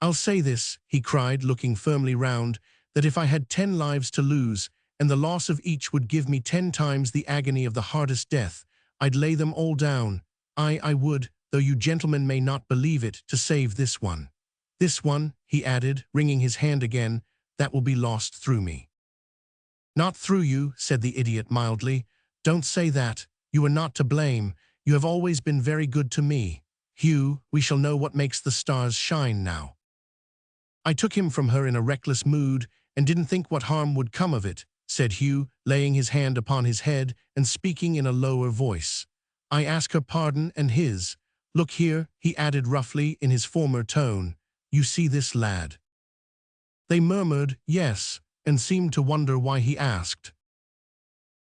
"I'll say this," he cried, looking firmly round, "that if I had 10 lives to lose, and the loss of each would give me 10 times the agony of the hardest death, I'd lay them all down. I would, though you gentlemen may not believe it, to save this one. This one," he added, wringing his hand again, "that will be lost through me." "Not through you," said the idiot mildly. "Don't say that. You are not to blame. You have always been very good to me. Hugh, we shall know what makes the stars shine now." "I took him from her in a reckless mood, and didn't think what harm would come of it," said Hugh, laying his hand upon his head and speaking in a lower voice. "I ask her pardon and his. Look here," he added roughly in his former tone, "you see this lad?" They murmured, "Yes," and seemed to wonder why he asked.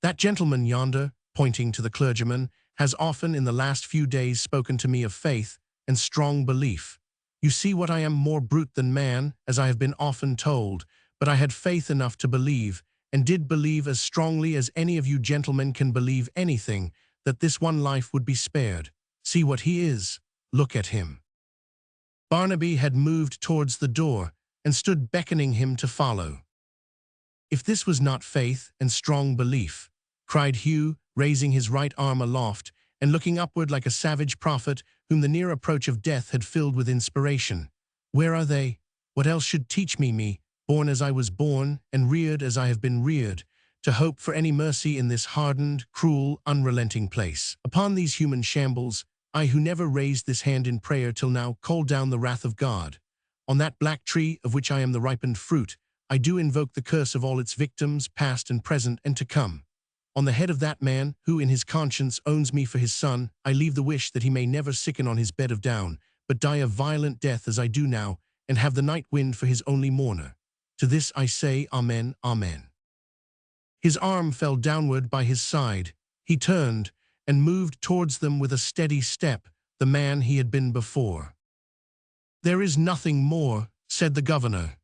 "That gentleman yonder," pointing to the clergyman, "has often in the last few days spoken to me of faith and strong belief. You see what I am more brute than man, as I have been often told, but I had faith enough to believe, and did believe as strongly as any of you gentlemen can believe anything, that this one life would be spared. See what he is. Look at him." Barnaby had moved towards the door, and stood beckoning him to follow. "If this was not faith and strong belief," cried Hugh, raising his right arm aloft, and looking upward like a savage prophet whom the near approach of death had filled with inspiration, "where are they? What else should teach me, born as I was born, and reared as I have been reared, to hope for any mercy in this hardened, cruel, unrelenting place? Upon these human shambles, I who never raised this hand in prayer till now call down the wrath of God. On that black tree of which I am the ripened fruit, I do invoke the curse of all its victims, past and present and to come. On the head of that man, who in his conscience owns me for his son, I leave the wish that he may never sicken on his bed of down, but die a violent death as I do now, and have the night wind for his only mourner. To this I say, Amen, Amen." His arm fell downward by his side. He turned, and moved towards them with a steady step, the man he had been before. "There is nothing more," said the governor.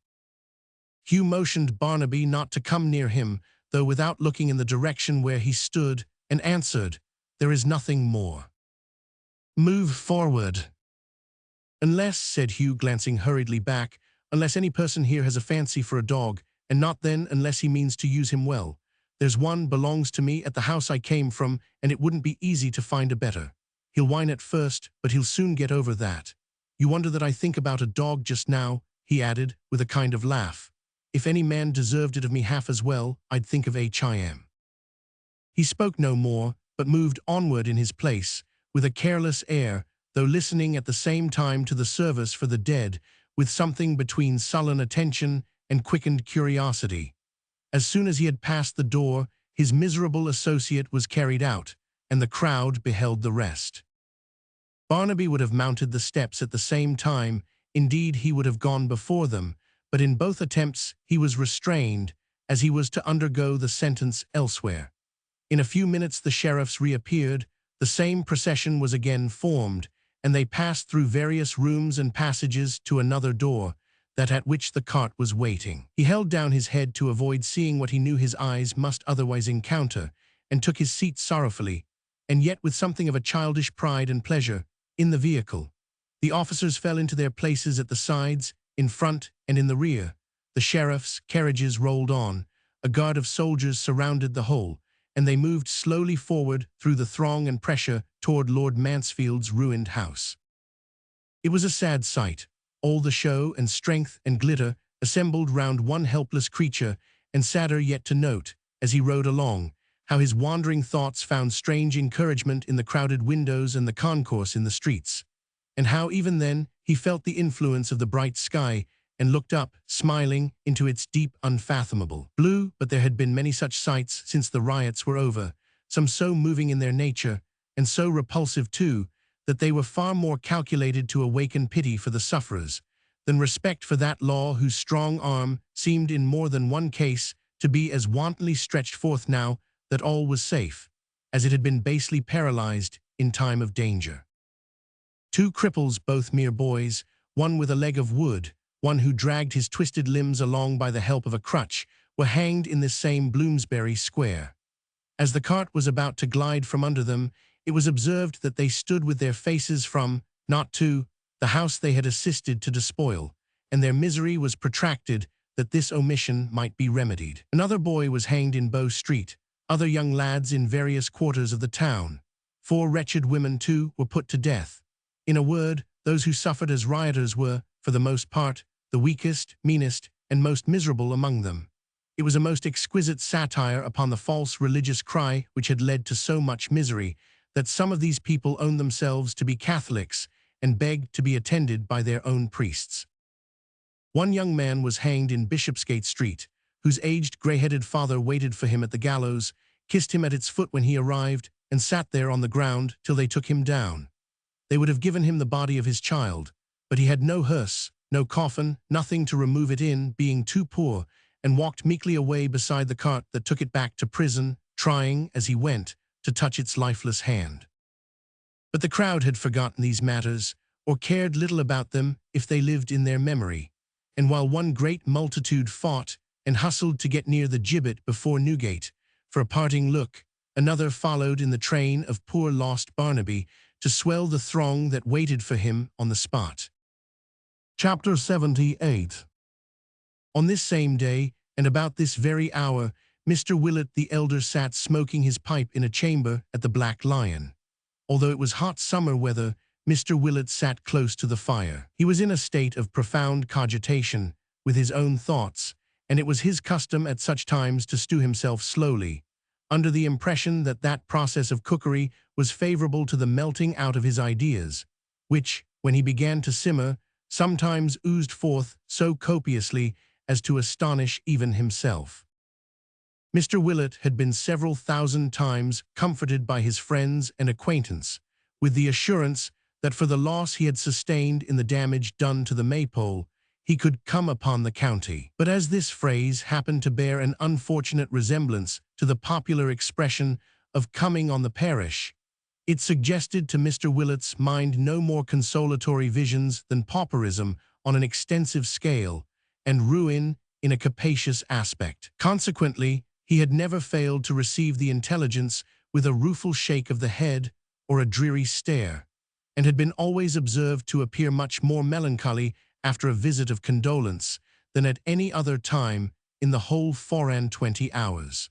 Hugh motioned Barnaby not to come near him, though without looking in the direction where he stood, and answered, "There is nothing more. Move forward." "Unless," said Hugh, glancing hurriedly back, "unless any person here has a fancy for a dog, and not then unless he means to use him well. There's one belongs to me at the house I came from, and it wouldn't be easy to find a better. He'll whine at first, but he'll soon get over that. You wonder that I think about a dog just now," he added, with a kind of laugh. "If any man deserved it of me half as well, I'd think of H.I.M." He spoke no more, but moved onward in his place, with a careless air, though listening at the same time to the service for the dead, with something between sullen attention and quickened curiosity. As soon as he had passed the door, his miserable associate was carried out, and the crowd beheld the rest. Barnaby would have mounted the steps at the same time, indeed he would have gone before them, but in both attempts he was restrained, as he was to undergo the sentence elsewhere. In a few minutes the sheriffs reappeared, the same procession was again formed, and they passed through various rooms and passages to another door, that at which the cart was waiting. He held down his head to avoid seeing what he knew his eyes must otherwise encounter, and took his seat sorrowfully, and yet with something of a childish pride and pleasure, in the vehicle. The officers fell into their places at the sides, in front, and in the rear. The sheriff's carriages rolled on. A guard of soldiers surrounded the whole, and they moved slowly forward through the throng and pressure toward Lord Mansfield's ruined house. It was a sad sight, all the show and strength and glitter assembled round one helpless creature, and sadder yet to note, as he rode along, how his wandering thoughts found strange encouragement in the crowded windows and the concourse in the streets, and how even then he felt the influence of the bright sky, and looked up, smiling, into its deep, unfathomable blue. But there had been many such sights since the riots were over, some so moving in their nature, and so repulsive too, that they were far more calculated to awaken pity for the sufferers, than respect for that law whose strong arm seemed in more than one case to be as wantonly stretched forth now that all was safe, as it had been basely paralyzed in time of danger. Two cripples, both mere boys, one with a leg of wood, one who dragged his twisted limbs along by the help of a crutch, were hanged in this same Bloomsbury Square. As the cart was about to glide from under them, it was observed that they stood with their faces from, not to, the house they had assisted to despoil, and their misery was protracted that this omission might be remedied. Another boy was hanged in Bow Street, other young lads in various quarters of the town. 4 wretched women, too, were put to death. In a word, those who suffered as rioters were, for the most part, the weakest, meanest, and most miserable among them. It was a most exquisite satire upon the false religious cry which had led to so much misery, that some of these people owned themselves to be Catholics and begged to be attended by their own priests. One young man was hanged in Bishopsgate Street, whose aged, grey-headed father waited for him at the gallows, kissed him at its foot when he arrived, and sat there on the ground till they took him down. They would have given him the body of his child, but he had no hearse, no coffin, nothing to remove it in, being too poor, and walked meekly away beside the cart that took it back to prison, trying, as he went, to touch its lifeless hand. But the crowd had forgotten these matters, or cared little about them if they lived in their memory, and while one great multitude fought and hustled to get near the gibbet before Newgate for a parting look, another followed in the train of poor lost Barnaby to swell the throng that waited for him on the spot. Chapter 78. On this same day, and about this very hour, Mr. Willett the elder sat smoking his pipe in a chamber at the Black Lion. Although it was hot summer weather, Mr. Willett sat close to the fire. He was in a state of profound cogitation with his own thoughts, and it was his custom at such times to stew himself slowly, under the impression that that process of cookery was favorable to the melting out of his ideas, which, when he began to simmer, sometimes oozed forth so copiously as to astonish even himself. Mr. Willett had been several thousand times comforted by his friends and acquaintance, with the assurance that for the loss he had sustained in the damage done to the Maypole, he could come upon the county. But as this phrase happened to bear an unfortunate resemblance to the popular expression of coming on the parish, it suggested to Mr. Willett's mind no more consolatory visions than pauperism on an extensive scale and ruin in a capacious aspect. Consequently, he had never failed to receive the intelligence with a rueful shake of the head or a dreary stare, and had been always observed to appear much more melancholy after a visit of condolence than at any other time in the whole 24 hours.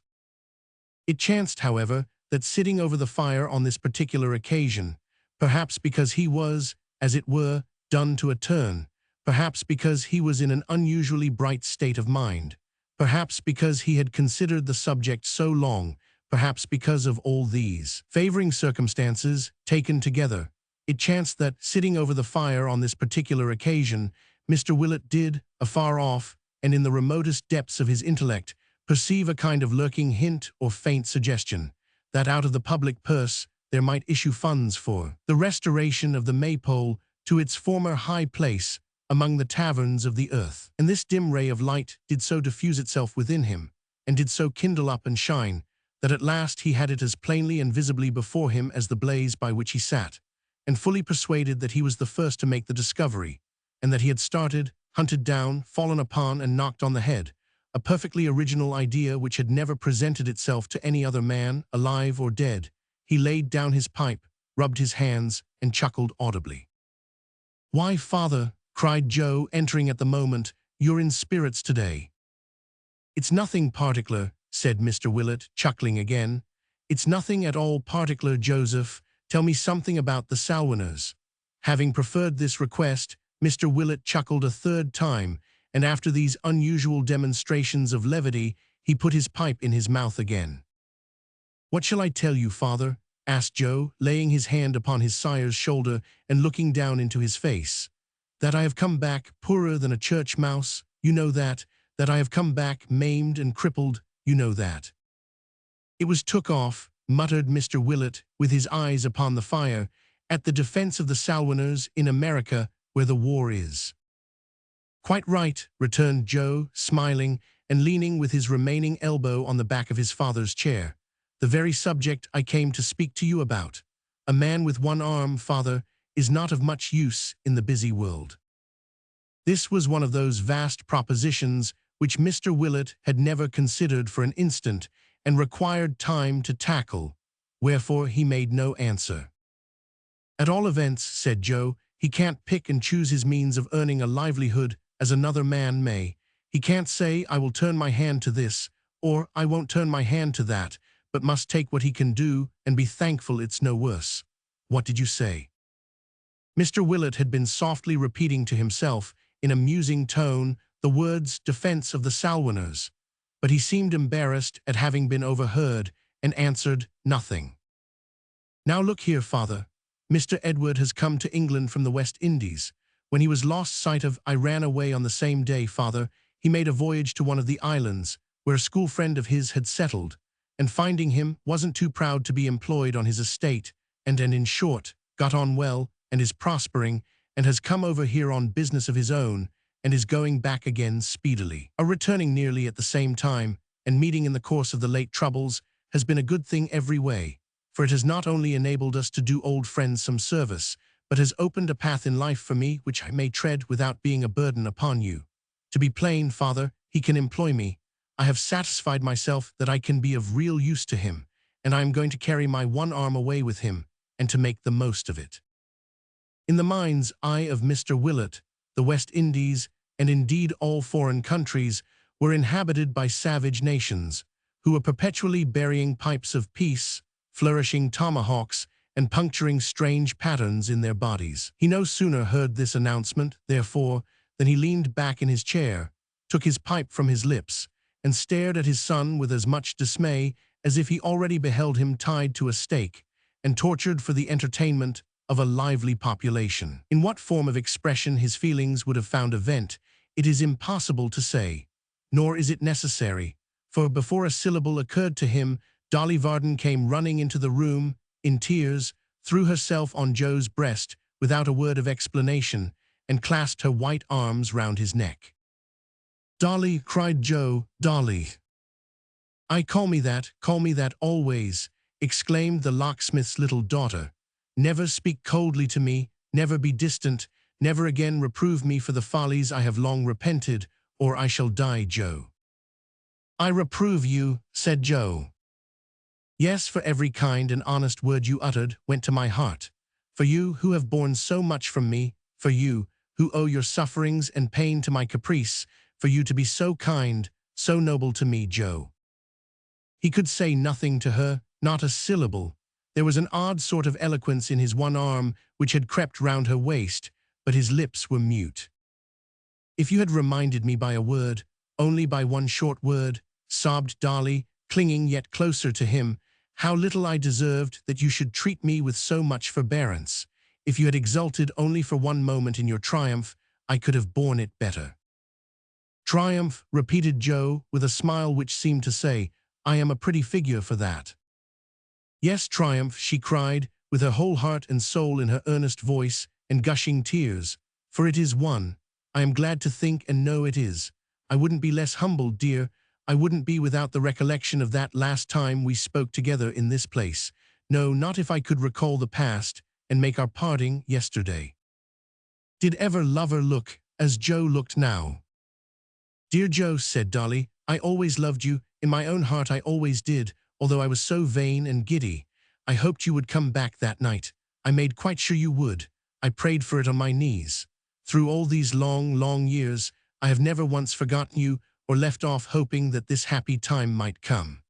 It chanced, however, that sitting over the fire on this particular occasion, perhaps because he was, as it were, done to a turn, perhaps because he was in an unusually bright state of mind, perhaps because he had considered the subject so long, perhaps because of all these favoring circumstances taken together, it chanced that, sitting over the fire on this particular occasion, Mr. Willett did, afar off, and in the remotest depths of his intellect, perceive a kind of lurking hint or faint suggestion, that out of the public purse there might issue funds for the restoration of the Maypole to its former high place among the taverns of the earth. And this dim ray of light did so diffuse itself within him, and did so kindle up and shine, that at last he had it as plainly and visibly before him as the blaze by which he sat, and fully persuaded that he was the first to make the discovery, and that he had started, hunted down, fallen upon, and knocked on the head, a perfectly original idea which had never presented itself to any other man, alive or dead. He laid down his pipe, rubbed his hands, and chuckled audibly. "Why, father," cried Joe, entering at the moment, "you're in spirits today." "It's nothing particular," said Mr. Willett, chuckling again. "It's nothing at all particular, Joseph. Tell me something about the Salwiners." Having preferred this request, Mr. Willett chuckled a third time, and after these unusual demonstrations of levity, he put his pipe in his mouth again. "What shall I tell you, father?" asked Joe, laying his hand upon his sire's shoulder and looking down into his face. "That I have come back poorer than a church mouse, you know that. That I have come back maimed and crippled, you know that." "It was took off," muttered Mr. Willett, with his eyes upon the fire, "at the defense of the Salwiners in America, where the war is." "Quite right," returned Joe, smiling, and leaning with his remaining elbow on the back of his father's chair. "The very subject I came to speak to you about. A man with one arm, father, is not of much use in the busy world." This was one of those vast propositions which Mr. Willett had never considered for an instant and required time to tackle, wherefore he made no answer. "At all events," said Joe, "he can't pick and choose his means of earning a livelihood as another man may. He can't say, I will turn my hand to this, or I won't turn my hand to that, but must take what he can do and be thankful it's no worse. What did you say? Mr. Willett had been softly repeating to himself, in a musing tone, the words defense of the Salwiners, but he seemed embarrassed at having been overheard and answered nothing. Now look here, father. Mr. Edward has come to England from the West Indies. When he was lost sight of, I ran away on the same day, father. He made a voyage to one of the islands, where a school friend of his had settled, and finding him, wasn't too proud to be employed on his estate, and in short, got on well, and is prospering, and has come over here on business of his own, and is going back again speedily. Our returning nearly at the same time, and meeting in the course of the late troubles, has been a good thing every way, for it has not only enabled us to do old friends some service, but has opened a path in life for me which I may tread without being a burden upon you. To be plain, father, he can employ me. I have satisfied myself that I can be of real use to him, and I am going to carry my one arm away with him, and to make the most of it. In the mind's eye of Mr. Willett, the West Indies, and indeed all foreign countries, were inhabited by savage nations, who were perpetually burying pipes of peace, flourishing tomahawks, and puncturing strange patterns in their bodies. He no sooner heard this announcement, therefore, than he leaned back in his chair, took his pipe from his lips, and stared at his son with as much dismay as if he already beheld him tied to a stake and tortured for the entertainment of a lively population. In what form of expression his feelings would have found a vent, it is impossible to say, nor is it necessary, for before a syllable occurred to him, Dolly Varden came running into the room, in tears, threw herself on Joe's breast without a word of explanation, and clasped her white arms round his neck. "Dolly," cried Joe, "Dolly." "I call me that always," exclaimed the locksmith's little daughter. "Never speak coldly to me, never be distant, never again reprove me for the follies I have long repented, or I shall die, Joe." "I reprove you," said Joe. "Yes, for every kind and honest word you uttered went to my heart. For you who have borne so much from me, for you who owe your sufferings and pain to my caprice, for you to be so kind, so noble to me, Joe." He could say nothing to her, not a syllable. There was an odd sort of eloquence in his one arm which had crept round her waist, but his lips were mute. "If you had reminded me by a word, only by one short word," sobbed Dolly, clinging yet closer to him, "how little I deserved that you should treat me with so much forbearance. If you had exulted only for one moment in your triumph, I could have borne it better." "Triumph," repeated Joe, with a smile which seemed to say, "I am a pretty figure for that." "Yes, triumph," she cried, with her whole heart and soul in her earnest voice and gushing tears, "for it is won. I am glad to think and know it is. I wouldn't be less humbled, dear. I wouldn't be without the recollection of that last time we spoke together in this place. No, not if I could recall the past and make our parting yesterday. Did ever lover look as Joe looked now?" "Dear Joe," said Dolly, "I always loved you. In my own heart I always did, although I was so vain and giddy. I hoped you would come back that night. I made quite sure you would. I prayed for it on my knees. Through all these long, long years, I have never once forgotten you or left off hoping that this happy time might come."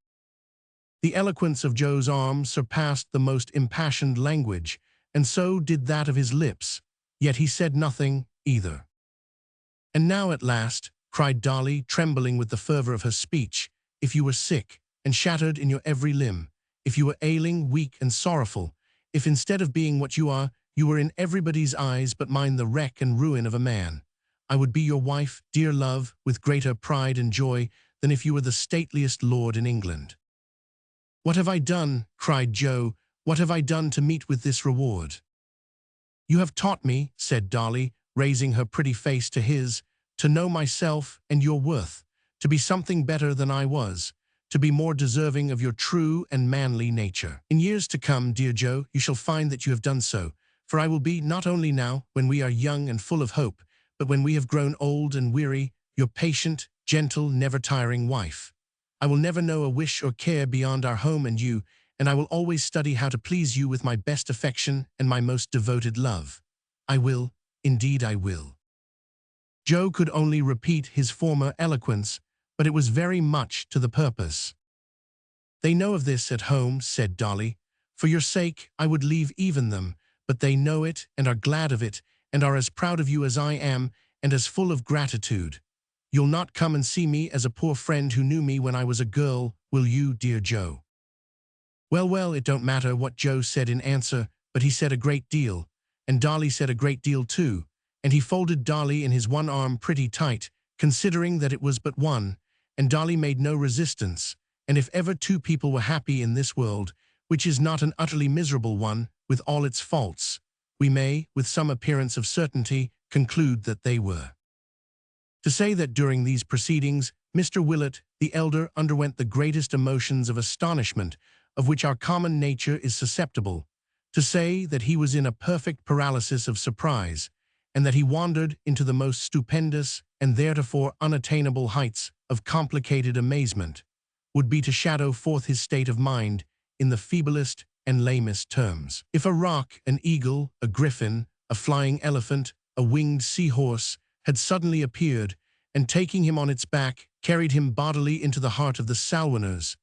The eloquence of Joe's arm surpassed the most impassioned language, and so did that of his lips, yet he said nothing either. "And now at last," cried Dolly, trembling with the fervor of her speech, "if you were sick and shattered in your every limb, if you were ailing, weak, and sorrowful, if instead of being what you are, you were in everybody's eyes but mine the wreck and ruin of a man, I would be your wife, dear love, with greater pride and joy than if you were the stateliest lord in England." "What have I done?" cried Joe. "What have I done to meet with this reward?" "You have taught me," said Dolly, raising her pretty face to his, "to know myself and your worth, to be something better than I was, to be more deserving of your true and manly nature. In years to come, dear Joe, you shall find that you have done so, for I will be, not only now, when we are young and full of hope, but when we have grown old and weary, your patient, gentle, never-tiring wife. I will never know a wish or care beyond our home and you, and I will always study how to please you with my best affection and my most devoted love. I will, indeed I will." Joe could only repeat his former eloquence, but it was very much to the purpose. "They know of this at home," said Dolly. "For your sake I would leave even them, but they know it and are glad of it, and are as proud of you as I am, and as full of gratitude. You'll not come and see me as a poor friend who knew me when I was a girl, will you, dear Joe?" Well, well, it don't matter what Joe said in answer, but he said a great deal, and Dolly said a great deal too, and he folded Dolly in his one arm pretty tight, considering that it was but one, and Dolly made no resistance, and if ever two people were happy in this world, which is not an utterly miserable one, with all its faults, we may, with some appearance of certainty, conclude that they were. To say that during these proceedings, Mr. Willett, the elder, underwent the greatest emotions of astonishment, of which our common nature is susceptible, to say that he was in a perfect paralysis of surprise, and that he wandered into the most stupendous and theretofore unattainable heights of complicated amazement, would be to shadow forth his state of mind in the feeblest and lamest terms. If a roc, an eagle, a griffin, a flying elephant, a winged seahorse, had suddenly appeared, and taking him on its back, carried him bodily into the heart of the Salwiners,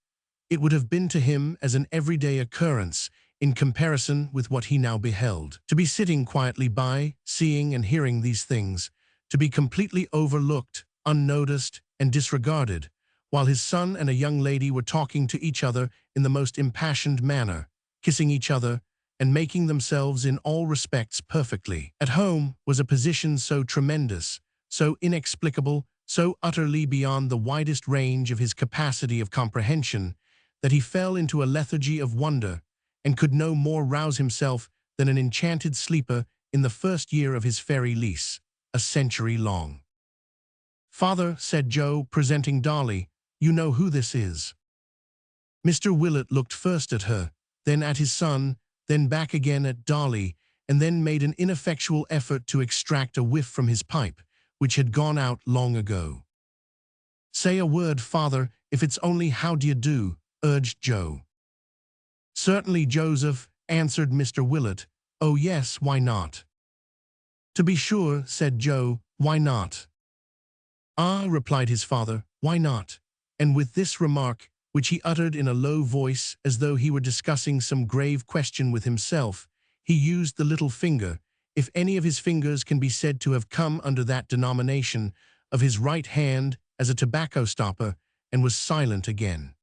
it would have been to him as an everyday occurrence in comparison with what he now beheld. To be sitting quietly by, seeing and hearing these things, to be completely overlooked, unnoticed, and disregarded, while his son and a young lady were talking to each other in the most impassioned manner, kissing each other, and making themselves in all respects perfectly at home, was a position so tremendous, so inexplicable, so utterly beyond the widest range of his capacity of comprehension, that he fell into a lethargy of wonder, and could no more rouse himself than an enchanted sleeper in the first year of his fairy lease, a century long. "Father," said Joe, presenting Dolly, "you know who this is." Mr. Willett looked first at her, then at his son, then back again at Dolly, and then made an ineffectual effort to extract a whiff from his pipe, which had gone out long ago. "Say a word, father, if it's only how d'ye do," urged Joe. "Certainly, Joseph," answered Mr. Willett. "Oh yes, why not?" "To be sure," said Joe, "why not?" "Ah," replied his father, "why not?" And with this remark, which he uttered in a low voice as though he were discussing some grave question with himself, he used the little finger, if any of his fingers can be said to have come under that denomination, of his right hand as a tobacco stopper, and was silent again.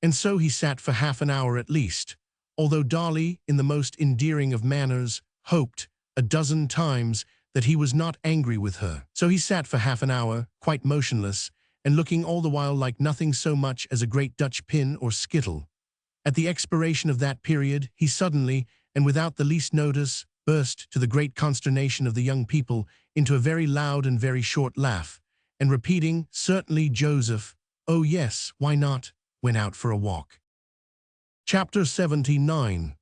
And so he sat for half an hour at least, although Dolly, in the most endearing of manners, hoped, a dozen times, that he was not angry with her. So he sat for half an hour, quite motionless, and looking all the while like nothing so much as a great Dutch pin or skittle. At the expiration of that period, he suddenly, and without the least notice, burst, to the great consternation of the young people, into a very loud and very short laugh, and repeating, "Certainly, Joseph, oh yes, why not?" went out for a walk. Chapter 79.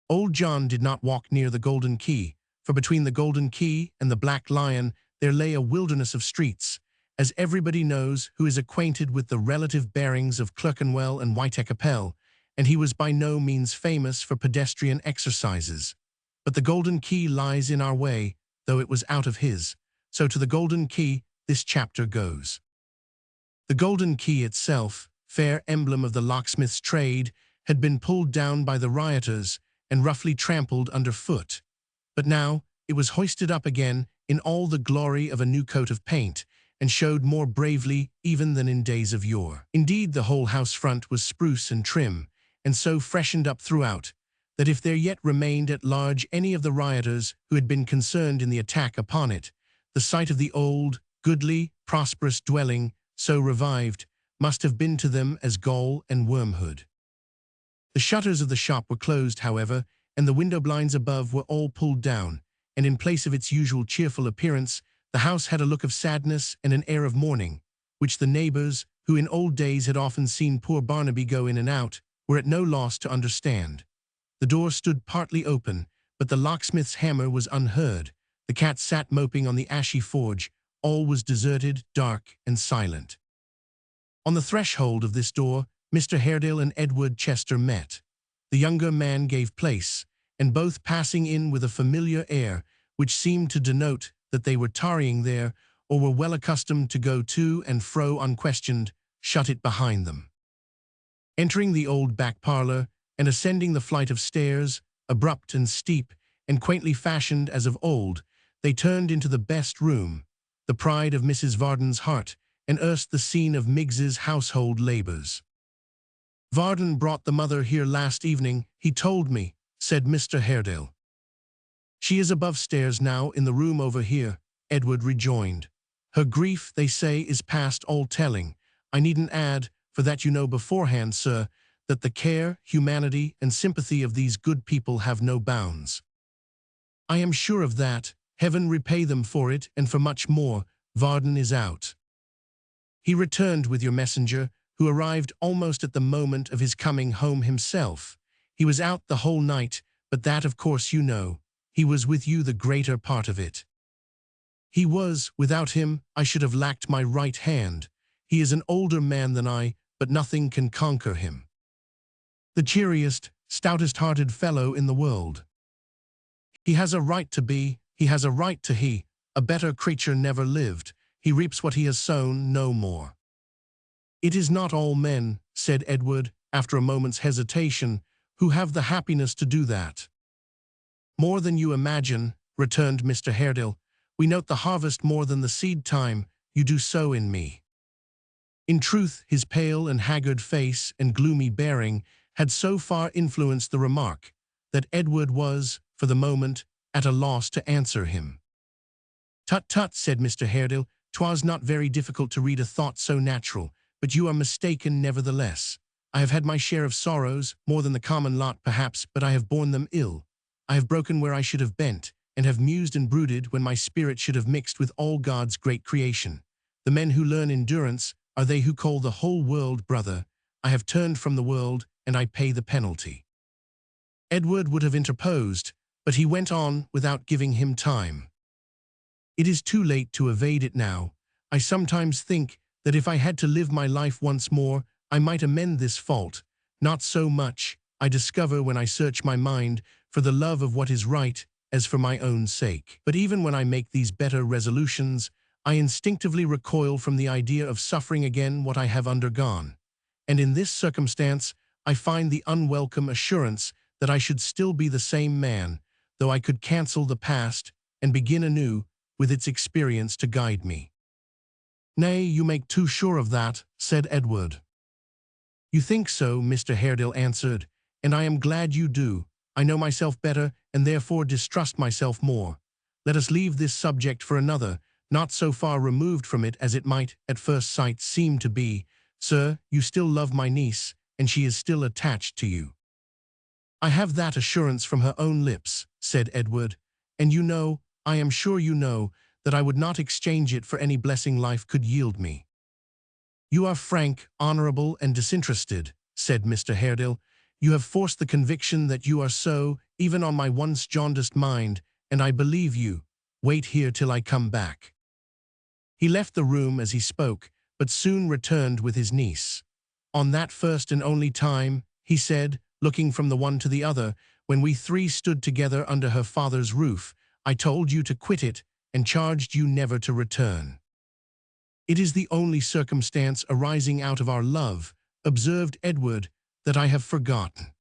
Old John did not walk near the Golden Key, for between the Golden Key and the Black Lion there lay a wilderness of streets, as everybody knows who is acquainted with the relative bearings of Clerkenwell and Whitecapel, and he was by no means famous for pedestrian exercises. But the Golden Key lies in our way, though it was out of his, so to the Golden Key this chapter goes. The Golden Key itself, fair emblem of the locksmith's trade, had been pulled down by the rioters and roughly trampled underfoot. But now it was hoisted up again in all the glory of a new coat of paint, and showed more bravely even than in days of yore. Indeed, the whole house front was spruce and trim, and so freshened up throughout, that if there yet remained at large any of the rioters who had been concerned in the attack upon it, the sight of the old, goodly, prosperous dwelling, so revived, must have been to them as gall and wormhood. The shutters of the shop were closed, however, and the window blinds above were all pulled down, and in place of its usual cheerful appearance, the house had a look of sadness and an air of mourning, which the neighbors, who in old days had often seen poor Barnaby go in and out, were at no loss to understand. The door stood partly open, but the locksmith's hammer was unheard. The cat sat moping on the ashy forge. All was deserted, dark, and silent. On the threshold of this door, Mr. Haredale and Edward Chester met. The younger man gave place, and both passing in with a familiar air, which seemed to denote that they were tarrying there, or were well accustomed to go to and fro unquestioned, shut it behind them. Entering the old back parlor, and ascending the flight of stairs, abrupt and steep, and quaintly fashioned as of old, they turned into the best room, the pride of Mrs. Varden's heart, and erst the scene of Miggs's household labors. "Varden brought the mother here last evening, he told me," said Mr. Haredale. "She is above stairs now, in the room over here," Edward rejoined. "Her grief, they say, is past all telling. I needn't add, for that you know beforehand, sir, that the care, humanity, and sympathy of these good people have no bounds." "I am sure of that. Heaven repay them for it, and for much more. Varden is out. He returned with your messenger, who arrived almost at the moment of his coming home himself. He was out the whole night, but that of course you know. He was with you the greater part of it." "He was. Without him, I should have lacked my right hand. He is an older man than I, but nothing can conquer him. The cheeriest, stoutest-hearted fellow in the world. He has a right to be, he has a right to a better creature never lived. He reaps what he has sown, no more." "It is not all men," said Edward, after a moment's hesitation, "who have the happiness to do that." "More than you imagine," returned Mr. Haredale. "We note the harvest more than the seed time. You do so in me." In truth, his pale and haggard face and gloomy bearing had so far influenced the remark that Edward was, for the moment, at a loss to answer him. "Tut, tut," said Mr. Haredale, "'twas not very difficult to read a thought so natural, but you are mistaken nevertheless. I have had my share of sorrows, more than the common lot perhaps, but I have borne them ill. I have broken where I should have bent, and have mused and brooded when my spirit should have mixed with all God's great creation. The men who learn endurance are they who call the whole world brother. I have turned from the world, and I pay the penalty." Edward would have interposed, but he went on without giving him time. "It is too late to evade it now. I sometimes think that if I had to live my life once more, I might amend this fault. Not so much, I discover when I search my mind, for the love of what is right, as for my own sake. But even when I make these better resolutions, I instinctively recoil from the idea of suffering again what I have undergone. And in this circumstance, I find the unwelcome assurance that I should still be the same man, though I could cancel the past and begin anew with its experience to guide me." "Nay, you make too sure of that," said Edward. "You think so," Mr. Haredale answered, "and I am glad you do. I know myself better, and therefore distrust myself more. Let us leave this subject for another, not so far removed from it as it might, at first sight, seem to be. Sir, you still love my niece, and she is still attached to you." "I have that assurance from her own lips," said Edward, "and you know, I am sure you know, that I would not exchange it for any blessing life could yield me." "You are frank, honorable, and disinterested," said Mr. Haredale. "You have forced the conviction that you are so, even on my once jaundiced mind, and I believe you. Wait here till I come back." He left the room as he spoke, but soon returned with his niece. "On that first and only time," he said, looking from the one to the other, "when we three stood together under her father's roof, I told you to quit it, and charged you never to return. It is the only circumstance arising out of our love," observed Edward, "that I have forgotten."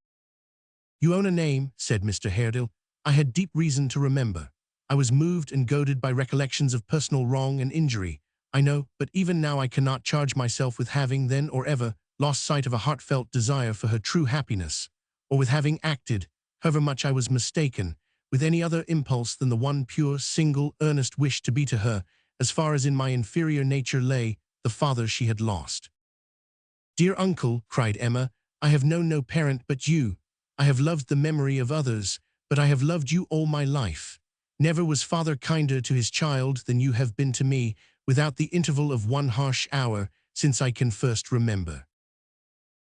"You own a name," said Mr. Haredale, "I had deep reason to remember. I was moved and goaded by recollections of personal wrong and injury, I know, but even now I cannot charge myself with having, then or ever, lost sight of a heartfelt desire for her true happiness, or with having acted, however much I was mistaken, with any other impulse than the one pure, single, earnest wish to be to her, as far as in my inferior nature lay, the father she had lost." "Dear uncle," cried Emma, "I have known no parent but you. I have loved the memory of others, but I have loved you all my life. Never was father kinder to his child than you have been to me, without the interval of one harsh hour, since I can first remember."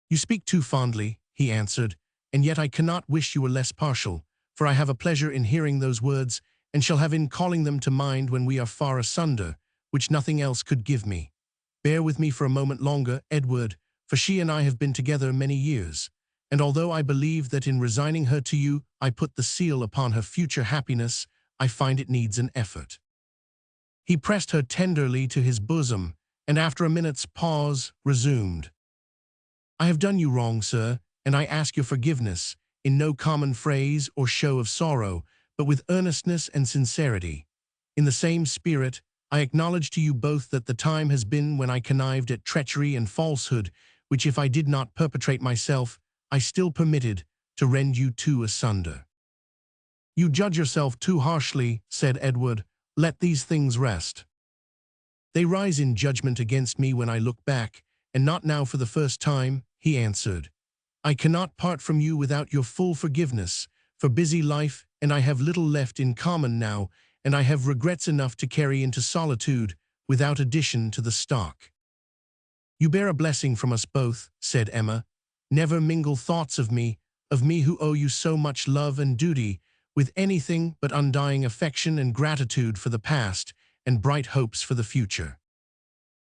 "You speak too fondly," he answered, "and yet I cannot wish you were less partial, for I have a pleasure in hearing those words, and shall have in calling them to mind when we are far asunder, which nothing else could give me. Bear with me for a moment longer, Edward, for she and I have been together many years, and although I believe that in resigning her to you I put the seal upon her future happiness, I find it needs an effort. He pressed her tenderly to his bosom, and after a minute's pause, resumed. I have done you wrong, sir, and I ask your forgiveness, in no common phrase or show of sorrow, but with earnestness and sincerity. In the same spirit, I acknowledge to you both that the time has been when I connived at treachery and falsehood, which if I did not perpetrate myself, I still permitted to rend you two asunder. You judge yourself too harshly, said Edward. Let these things rest. They rise in judgment against me when I look back, and not now for the first time, he answered. I cannot part from you without your full forgiveness, for busy life and I have little left in common now, and I have regrets enough to carry into solitude, without addition to the stock. You bear a blessing from us both, said Emma. Never mingle thoughts of me who owe you so much love and duty, with anything but undying affection and gratitude for the past, and bright hopes for the future.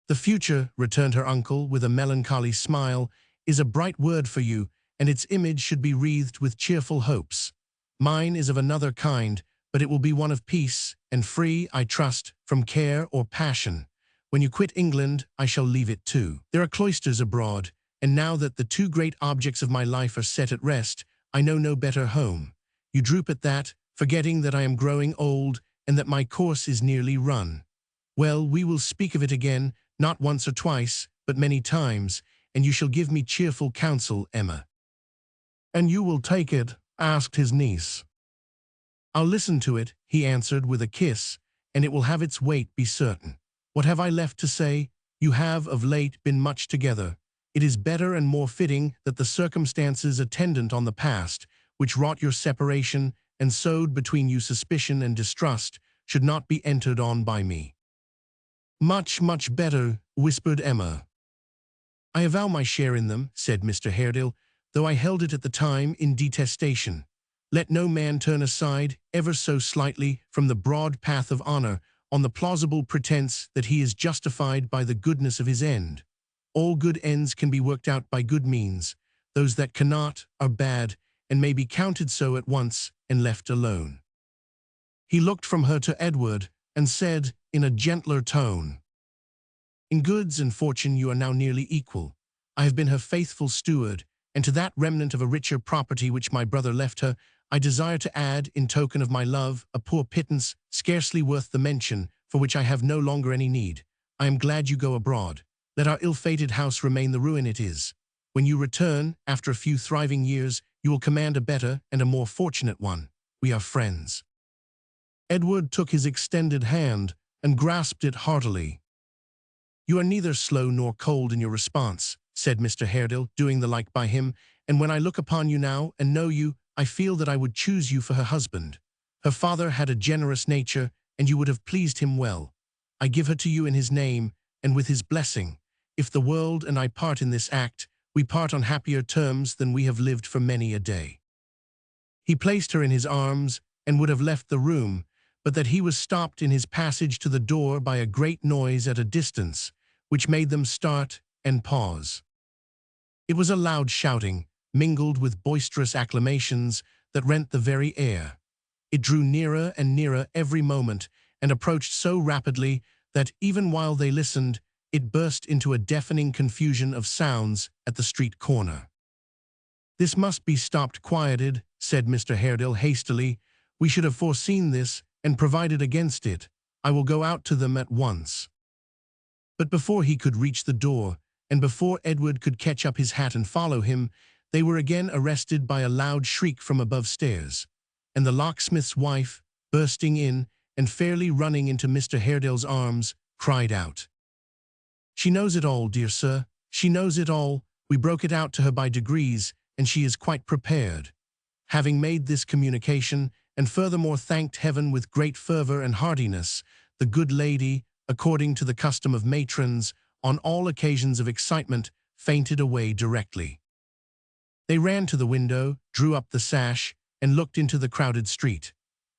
The future, returned her uncle with a melancholy smile, is a bright word for you, and its image should be wreathed with cheerful hopes. Mine is of another kind, but it will be one of peace, and free, I trust, from care or passion. When you quit England, I shall leave it too. There are cloisters abroad, and now that the two great objects of my life are set at rest, I know no better home. You droop at that, forgetting that I am growing old, and that my course is nearly run. Well, we will speak of it again, not once or twice, but many times, and you shall give me cheerful counsel, Emma. And you will take it? Asked his niece. I'll listen to it, he answered with a kiss, and it will have its weight, be certain. What have I left to say? You have of late been much together. It is better and more fitting that the circumstances attendant on the past, which wrought your separation and sowed between you suspicion and distrust, should not be entered on by me. Much, much better, whispered Emma. I avow my share in them, said Mr. Haredale, though I held it at the time in detestation. Let no man turn aside, ever so slightly, from the broad path of honor, on the plausible pretense that he is justified by the goodness of his end. All good ends can be worked out by good means. Those that cannot are bad, and may be counted so at once and left alone. He looked from her to Edward, and said, in a gentler tone, In goods and fortune you are now nearly equal. I have been her faithful steward, and to that remnant of a richer property which my brother left her, I desire to add, in token of my love, a poor pittance, scarcely worth the mention, for which I have no longer any need. I am glad you go abroad. Let our ill-fated house remain the ruin it is. When you return, after a few thriving years, you will command a better and a more fortunate one. We are friends. Edward took his extended hand and grasped it heartily. You are neither slow nor cold in your response, said Mr. Haredale, doing the like by him, and when I look upon you now and know you, I feel that I would choose you for her husband. Her father had a generous nature, and you would have pleased him well. I give her to you in his name, and with his blessing. If the world and I part in this act, we part on happier terms than we have lived for many a day. He placed her in his arms, and would have left the room, but that he was stopped in his passage to the door by a great noise at a distance, which made them start and pause. It was a loud shouting, mingled with boisterous acclamations, that rent the very air. It drew nearer and nearer every moment, and approached so rapidly that, even while they listened, it burst into a deafening confusion of sounds at the street corner. This must be stopped, quieted, said Mr. Haredale hastily. We should have foreseen this and provided against it. I will go out to them at once. But before he could reach the door, and before Edward could catch up his hat and follow him, they were again arrested by a loud shriek from above stairs, and the locksmith's wife, bursting in and fairly running into Mr. Haredale's arms, cried out. She knows it all, dear sir. She knows it all. We broke it out to her by degrees, and she is quite prepared. Having made this communication, and furthermore thanked heaven with great fervor and heartiness, the good lady, according to the custom of matrons, on all occasions of excitement, fainted away directly. They ran to the window, drew up the sash, and looked into the crowded street.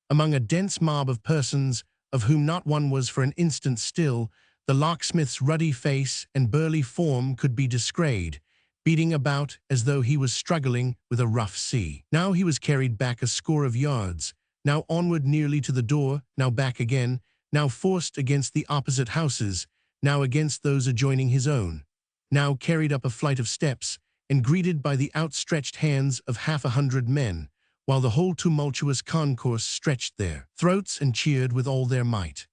Among a dense mob of persons, of whom not one was for an instant still, the locksmith's ruddy face and burly form could be descried, beating about as though he was struggling with a rough sea. Now he was carried back a score of yards, now onward nearly to the door, now back again, now forced against the opposite houses, now against those adjoining his own, now carried up a flight of steps, and greeted by the outstretched hands of 100 men, while the whole tumultuous concourse stretched their throats and cheered with all their might.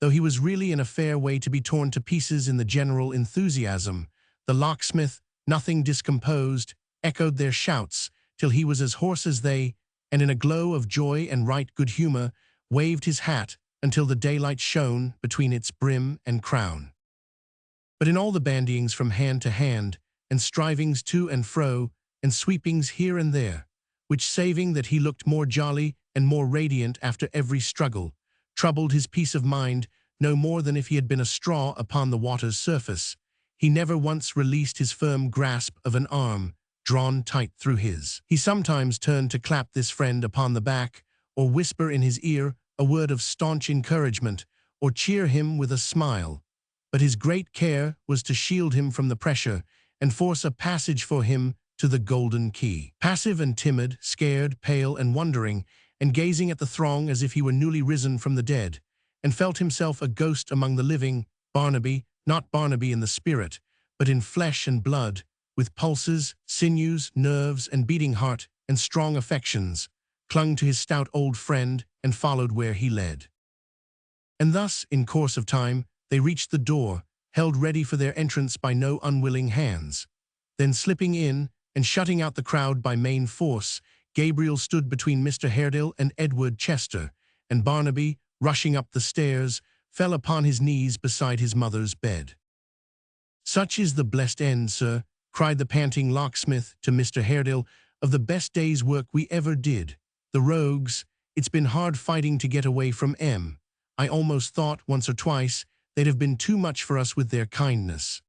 Though he was really in a fair way to be torn to pieces in the general enthusiasm, the locksmith, nothing discomposed, echoed their shouts till he was as hoarse as they, and in a glow of joy and right good humor, waved his hat until the daylight shone between its brim and crown. But in all the bandyings from hand to hand, and strivings to and fro, and sweepings here and there, which saving that he looked more jolly and more radiant after every struggle, troubled his peace of mind no more than if he had been a straw upon the water's surface, he never once released his firm grasp of an arm drawn tight through his. He sometimes turned to clap this friend upon the back, or whisper in his ear a word of staunch encouragement, or cheer him with a smile. But his great care was to shield him from the pressure and force a passage for him to the golden key. Passive and timid, scared, pale and wondering, and gazing at the throng as if he were newly risen from the dead, and felt himself a ghost among the living, Barnaby, not Barnaby in the spirit, but in flesh and blood, with pulses, sinews, nerves, and beating heart, and strong affections, clung to his stout old friend and followed where he led. And thus, in course of time, they reached the door, held ready for their entrance by no unwilling hands. Then slipping in, and shutting out the crowd by main force, Gabriel stood between Mr. Haredale and Edward Chester, and Barnaby, rushing up the stairs, fell upon his knees beside his mother's bed. "Such is the blessed end, sir," cried the panting locksmith to Mr. Haredale, "of the best day's work we ever did. The rogues, it's been hard fighting to get away from 'em. I almost thought, once or twice, they'd have been too much for us with their kindness."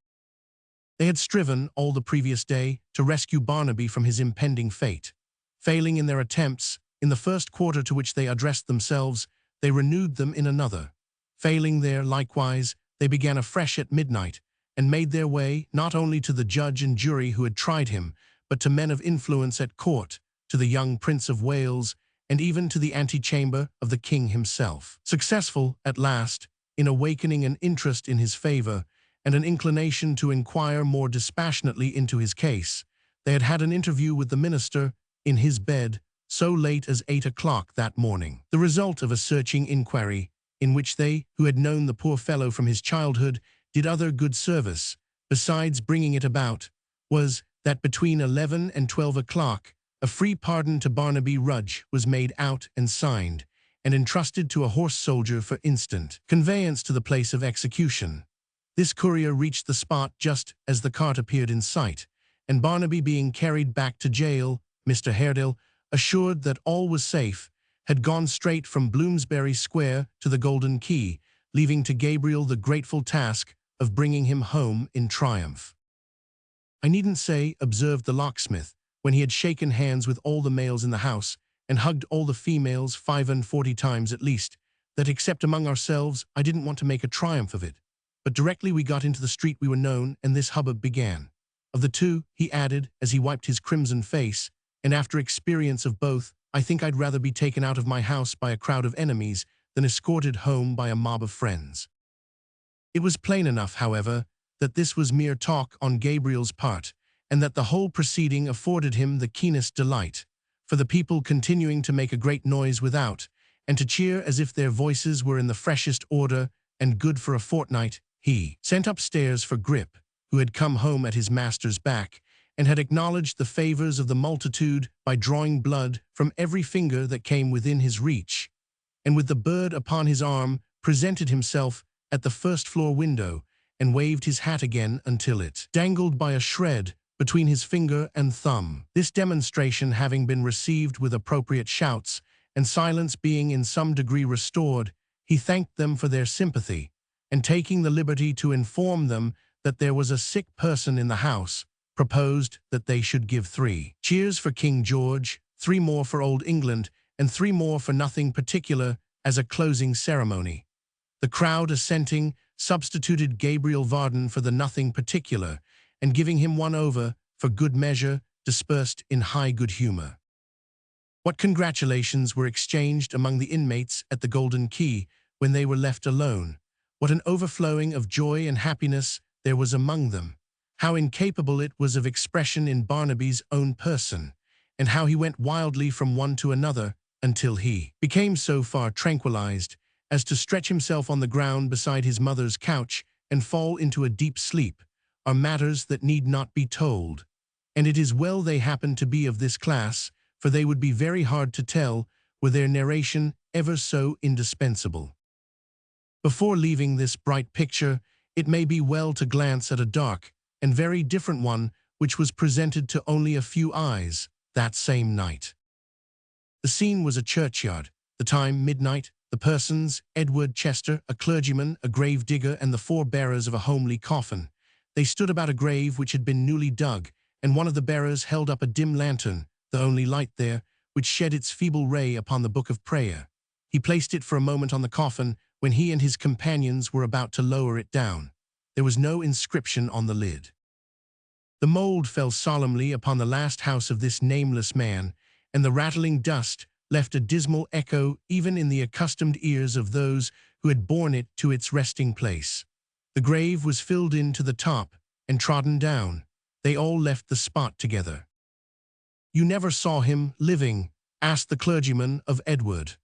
They had striven, all the previous day, to rescue Barnaby from his impending fate. Failing in their attempts, in the first quarter to which they addressed themselves, they renewed them in another. Failing there, likewise, they began afresh at midnight, and made their way not only to the judge and jury who had tried him, but to men of influence at court, to the young Prince of Wales, and even to the antechamber of the king himself. Successful, at last, in awakening an interest in his favor, and an inclination to inquire more dispassionately into his case, they had had an interview with the minister, in his bed, so late as 8 o'clock that morning. The result of a searching inquiry, in which they, who had known the poor fellow from his childhood, did other good service, besides bringing it about, was that between 11 and 12 o'clock, a free pardon to Barnaby Rudge was made out and signed, and entrusted to a horse soldier for instant conveyance to the place of execution. This courier reached the spot just as the cart appeared in sight, and Barnaby being carried back to jail, Mr. Haredale, assured that all was safe, had gone straight from Bloomsbury Square to the Golden Key, leaving to Gabriel the grateful task of bringing him home in triumph. "I needn't say," observed the locksmith, when he had shaken hands with all the males in the house, and hugged all the females 45 times at least, "that except among ourselves, I didn't want to make a triumph of it. But directly we got into the street we were known, and this hubbub began. Of the two," he added, as he wiped his crimson face, "and after experience of both, I think I'd rather be taken out of my house by a crowd of enemies than escorted home by a mob of friends." It was plain enough, however, that this was mere talk on Gabriel's part, and that the whole proceeding afforded him the keenest delight, for the people continuing to make a great noise without, and to cheer as if their voices were in the freshest order and good for a fortnight, he sent upstairs for Grip, who had come home at his master's back, and had acknowledged the favors of the multitude by drawing blood from every finger that came within his reach, and with the bird upon his arm presented himself at the first-floor window, and waved his hat again until it dangled by a shred between his finger and thumb. This demonstration having been received with appropriate shouts, and silence being in some degree restored, he thanked them for their sympathy, and taking the liberty to inform them that there was a sick person in the house, proposed that they should give 3 cheers for King George, 3 more for Old England, and 3 more for nothing particular as a closing ceremony. The crowd assenting, substituted Gabriel Varden for the nothing particular, and giving him 1 over, for good measure, dispersed in high good humor. What congratulations were exchanged among the inmates at the Golden Key, when they were left alone. What an overflowing of joy and happiness there was among them. How incapable it was of expression in Barnaby's own person, and how he went wildly from one to another until he became so far tranquilized as to stretch himself on the ground beside his mother's couch and fall into a deep sleep, are matters that need not be told. And it is well they happen to be of this class, for they would be very hard to tell were their narration ever so indispensable. Before leaving this bright picture, it may be well to glance at a dark and very different one which was presented to only a few eyes that same night. The scene was a churchyard, the time midnight, the persons, Edward Chester, a clergyman, a grave digger, and the four bearers of a homely coffin. They stood about a grave which had been newly dug, and one of the bearers held up a dim lantern, the only light there, which shed its feeble ray upon the book of prayer. He placed it for a moment on the coffin when he and his companions were about to lower it down. There was no inscription on the lid. The mold fell solemnly upon the last house of this nameless man, and the rattling dust left a dismal echo even in the accustomed ears of those who had borne it to its resting place. The grave was filled in to the top and trodden down. They all left the spot together. "You never saw him living?" asked the clergyman of Edward.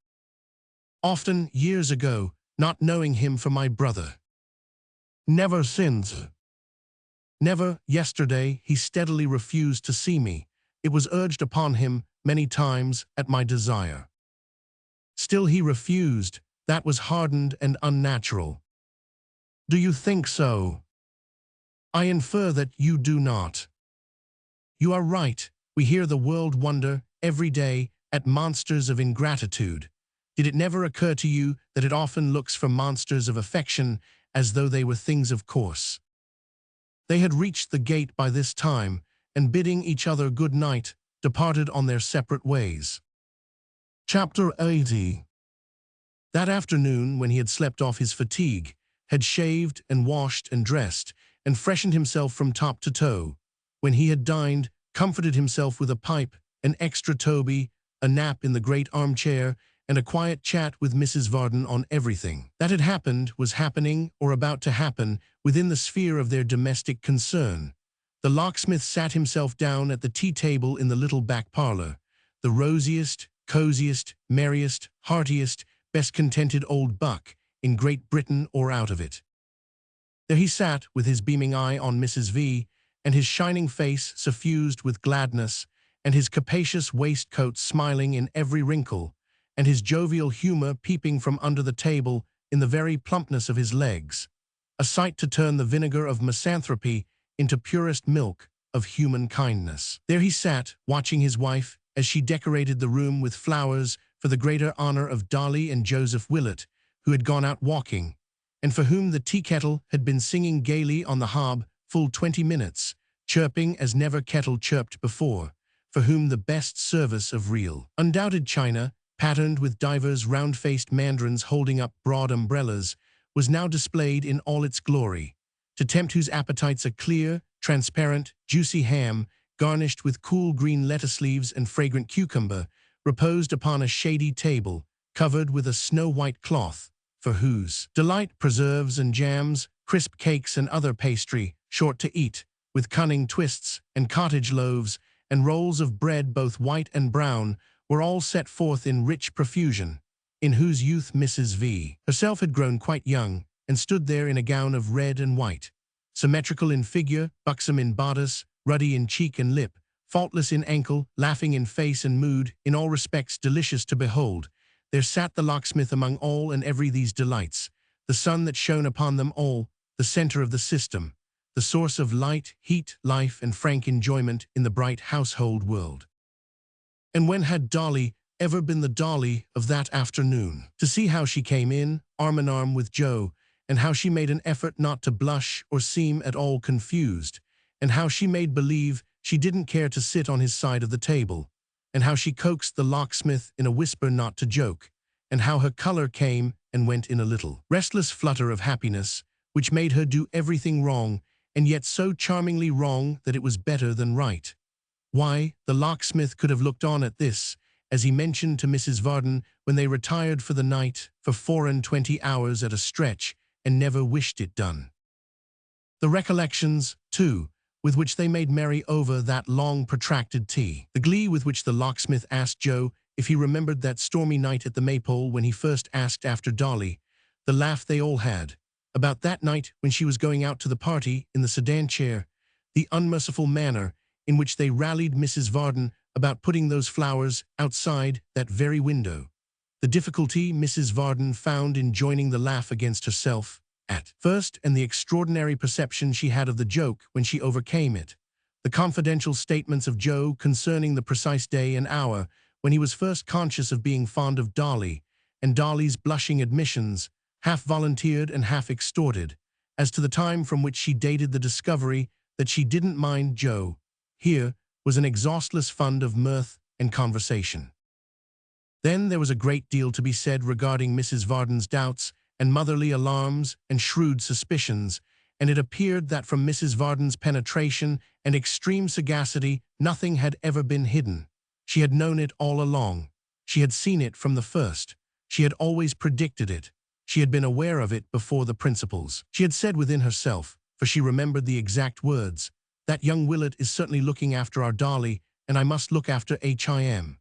"Often, years ago, not knowing him for my brother." "Never since?" "Never. Yesterday he steadily refused to see me. It was urged upon him many times at my desire. Still he refused. That was hardened and unnatural." "Do you think so?" "I infer that you do not." "You are right. We hear the world wonder, every day, at monsters of ingratitude. Did it never occur to you that it often looks for monsters of affection as though they were things of course?" They had reached the gate by this time, and bidding each other good night, departed on their separate ways. Chapter 80. That afternoon, when he had slept off his fatigue, had shaved and washed and dressed, and freshened himself from top to toe, when he had dined, comforted himself with a pipe, an extra Toby, a nap in the great armchair, and a quiet chat with Mrs. Varden on everything that had happened, was happening, or about to happen, within the sphere of their domestic concern. The locksmith sat himself down at the tea-table in the little back parlor, the rosiest, coziest, merriest, heartiest, best contented old buck in Great Britain or out of it. There he sat, with his beaming eye on Mrs. V, and his shining face suffused with gladness, and his capacious waistcoat smiling in every wrinkle, and his jovial humor peeping from under the table in the very plumpness of his legs, a sight to turn the vinegar of misanthropy into purest milk of human kindness. There he sat, watching his wife as she decorated the room with flowers for the greater honor of Dolly and Joseph Willett, who had gone out walking, and for whom the tea-kettle had been singing gaily on the hob full 20 minutes, chirping as never kettle chirped before, for whom the best service of real, undoubted china, patterned with divers round-faced mandarins holding up broad umbrellas, was now displayed in all its glory, to tempt whose appetites a clear, transparent, juicy ham, garnished with cool green lettuce leaves and fragrant cucumber, reposed upon a shady table, covered with a snow-white cloth, for whose delight preserves and jams, crisp cakes and other pastry, short to eat, with cunning twists, and cottage loaves, and rolls of bread both white and brown, were all set forth in rich profusion, in whose youth Mrs. V herself had grown quite young, and stood there in a gown of red and white, symmetrical in figure, buxom in bodice, ruddy in cheek and lip, faultless in ankle, laughing in face and mood, in all respects delicious to behold. There sat the locksmith among all and every these delights, the sun that shone upon them all, the center of the system, the source of light, heat, life, and frank enjoyment in the bright household world. And when had Dolly ever been the Dolly of that afternoon? To see how she came in, arm in arm with Joe, and how she made an effort not to blush or seem at all confused, and how she made believe she didn't care to sit on his side of the table, and how she coaxed the locksmith in a whisper not to joke, and how her color came and went in a little restless flutter of happiness, which made her do everything wrong, and yet so charmingly wrong that it was better than right. Why, the locksmith could have looked on at this, as he mentioned to Mrs. Varden when they retired for the night for 24 hours at a stretch and never wished it done. The recollections, too, with which they made merry over that long protracted tea. The glee with which the locksmith asked Joe if he remembered that stormy night at the Maypole when he first asked after Dolly. The laugh they all had about that night when she was going out to the party in the sedan chair. The unmerciful manner in which they rallied Mrs. Varden about putting those flowers outside that very window. The difficulty Mrs. Varden found in joining the laugh against herself at first, and the extraordinary perception she had of the joke when she overcame it. The confidential statements of Joe concerning the precise day and hour when he was first conscious of being fond of Dolly, and Dolly's blushing admissions, half volunteered and half extorted, as to the time from which she dated the discovery that she didn't mind Joe. Here was an exhaustless fund of mirth and conversation. Then there was a great deal to be said regarding Mrs. Varden's doubts and motherly alarms and shrewd suspicions, and it appeared that from Mrs. Varden's penetration and extreme sagacity nothing had ever been hidden. She had known it all along. She had seen it from the first. She had always predicted it. She had been aware of it before the principals. She had said within herself, for she remembered the exact words, "That young Willett is certainly looking after our Dolly, and I must look after him."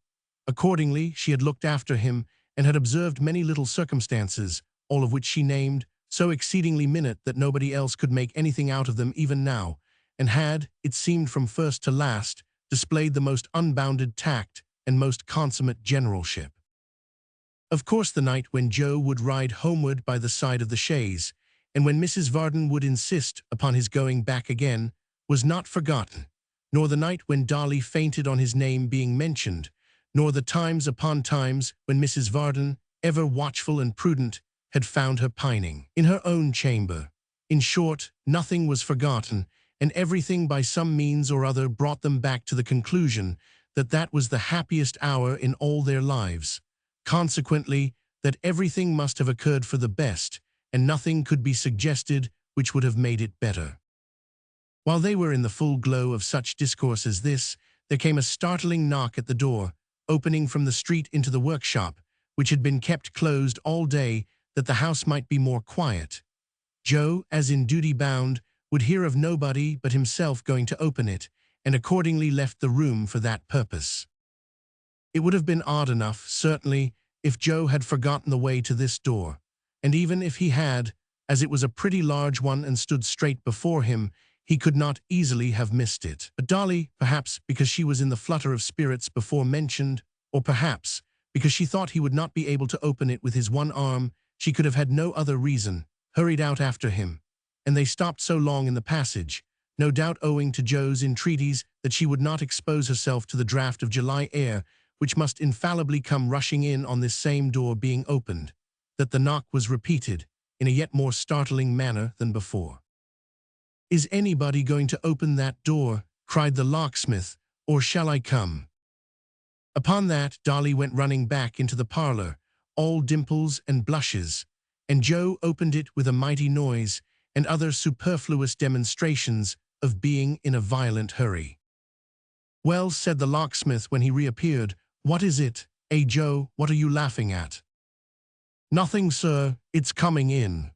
Accordingly, she had looked after him and had observed many little circumstances, all of which she named, so exceedingly minute that nobody else could make anything out of them even now, and had, it seemed from first to last, displayed the most unbounded tact and most consummate generalship. Of course, the night when Joe would ride homeward by the side of the chaise, and when Mrs. Varden would insist upon his going back again, was not forgotten, nor the night when Dolly fainted on his name being mentioned, nor the times upon times when Mrs. Varden, ever watchful and prudent, had found her pining in her own chamber. In short, nothing was forgotten, and everything by some means or other brought them back to the conclusion that that was the happiest hour in all their lives. Consequently, that everything must have occurred for the best, and nothing could be suggested which would have made it better. While they were in the full glow of such discourse as this, there came a startling knock at the door, opening from the street into the workshop, which had been kept closed all day that the house might be more quiet. Joe, as in duty bound, would hear of nobody but himself going to open it, and accordingly left the room for that purpose. It would have been odd enough, certainly, if Joe had forgotten the way to this door, and even if he had, as it was a pretty large one and stood straight before him, he could not easily have missed it. But Dolly, perhaps because she was in the flutter of spirits before mentioned, or perhaps because she thought he would not be able to open it with his one arm, she could have had no other reason, hurried out after him, and they stopped so long in the passage, no doubt owing to Joe's entreaties that she would not expose herself to the draught of July air, which must infallibly come rushing in on this same door being opened, that the knock was repeated, in a yet more startling manner than before. "Is anybody going to open that door?" cried the locksmith, "or shall I come?" Upon that, Dolly went running back into the parlor, all dimples and blushes, and Joe opened it with a mighty noise and other superfluous demonstrations of being in a violent hurry. "Well," said the locksmith when he reappeared, "what is it? Joe, what are you laughing at?" "Nothing, sir, it's coming in."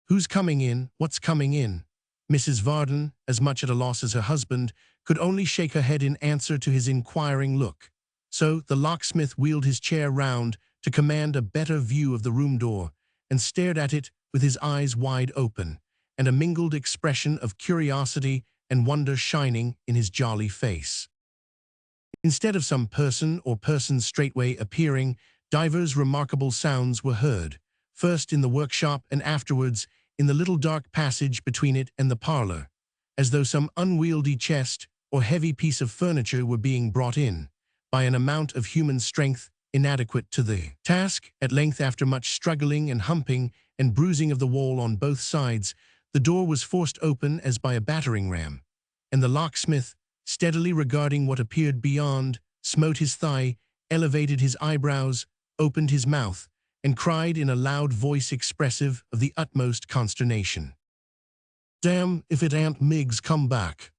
"Who's coming in? What's coming in?" Mrs. Varden, as much at a loss as her husband, could only shake her head in answer to his inquiring look. So the locksmith wheeled his chair round to command a better view of the room door, and stared at it with his eyes wide open, and a mingled expression of curiosity and wonder shining in his jolly face. Instead of some person or persons straightway appearing, divers remarkable sounds were heard, first in the workshop and afterwards in the little dark passage between it and the parlor, as though some unwieldy chest or heavy piece of furniture were being brought in, by an amount of human strength inadequate to the task. At length, after much struggling and humping and bruising of the wall on both sides, the door was forced open as by a battering ram, and the locksmith, steadily regarding what appeared beyond, smote his thigh, elevated his eyebrows, opened his mouth, and cried in a loud voice expressive of the utmost consternation, "Damn if it ain't Miggs come back."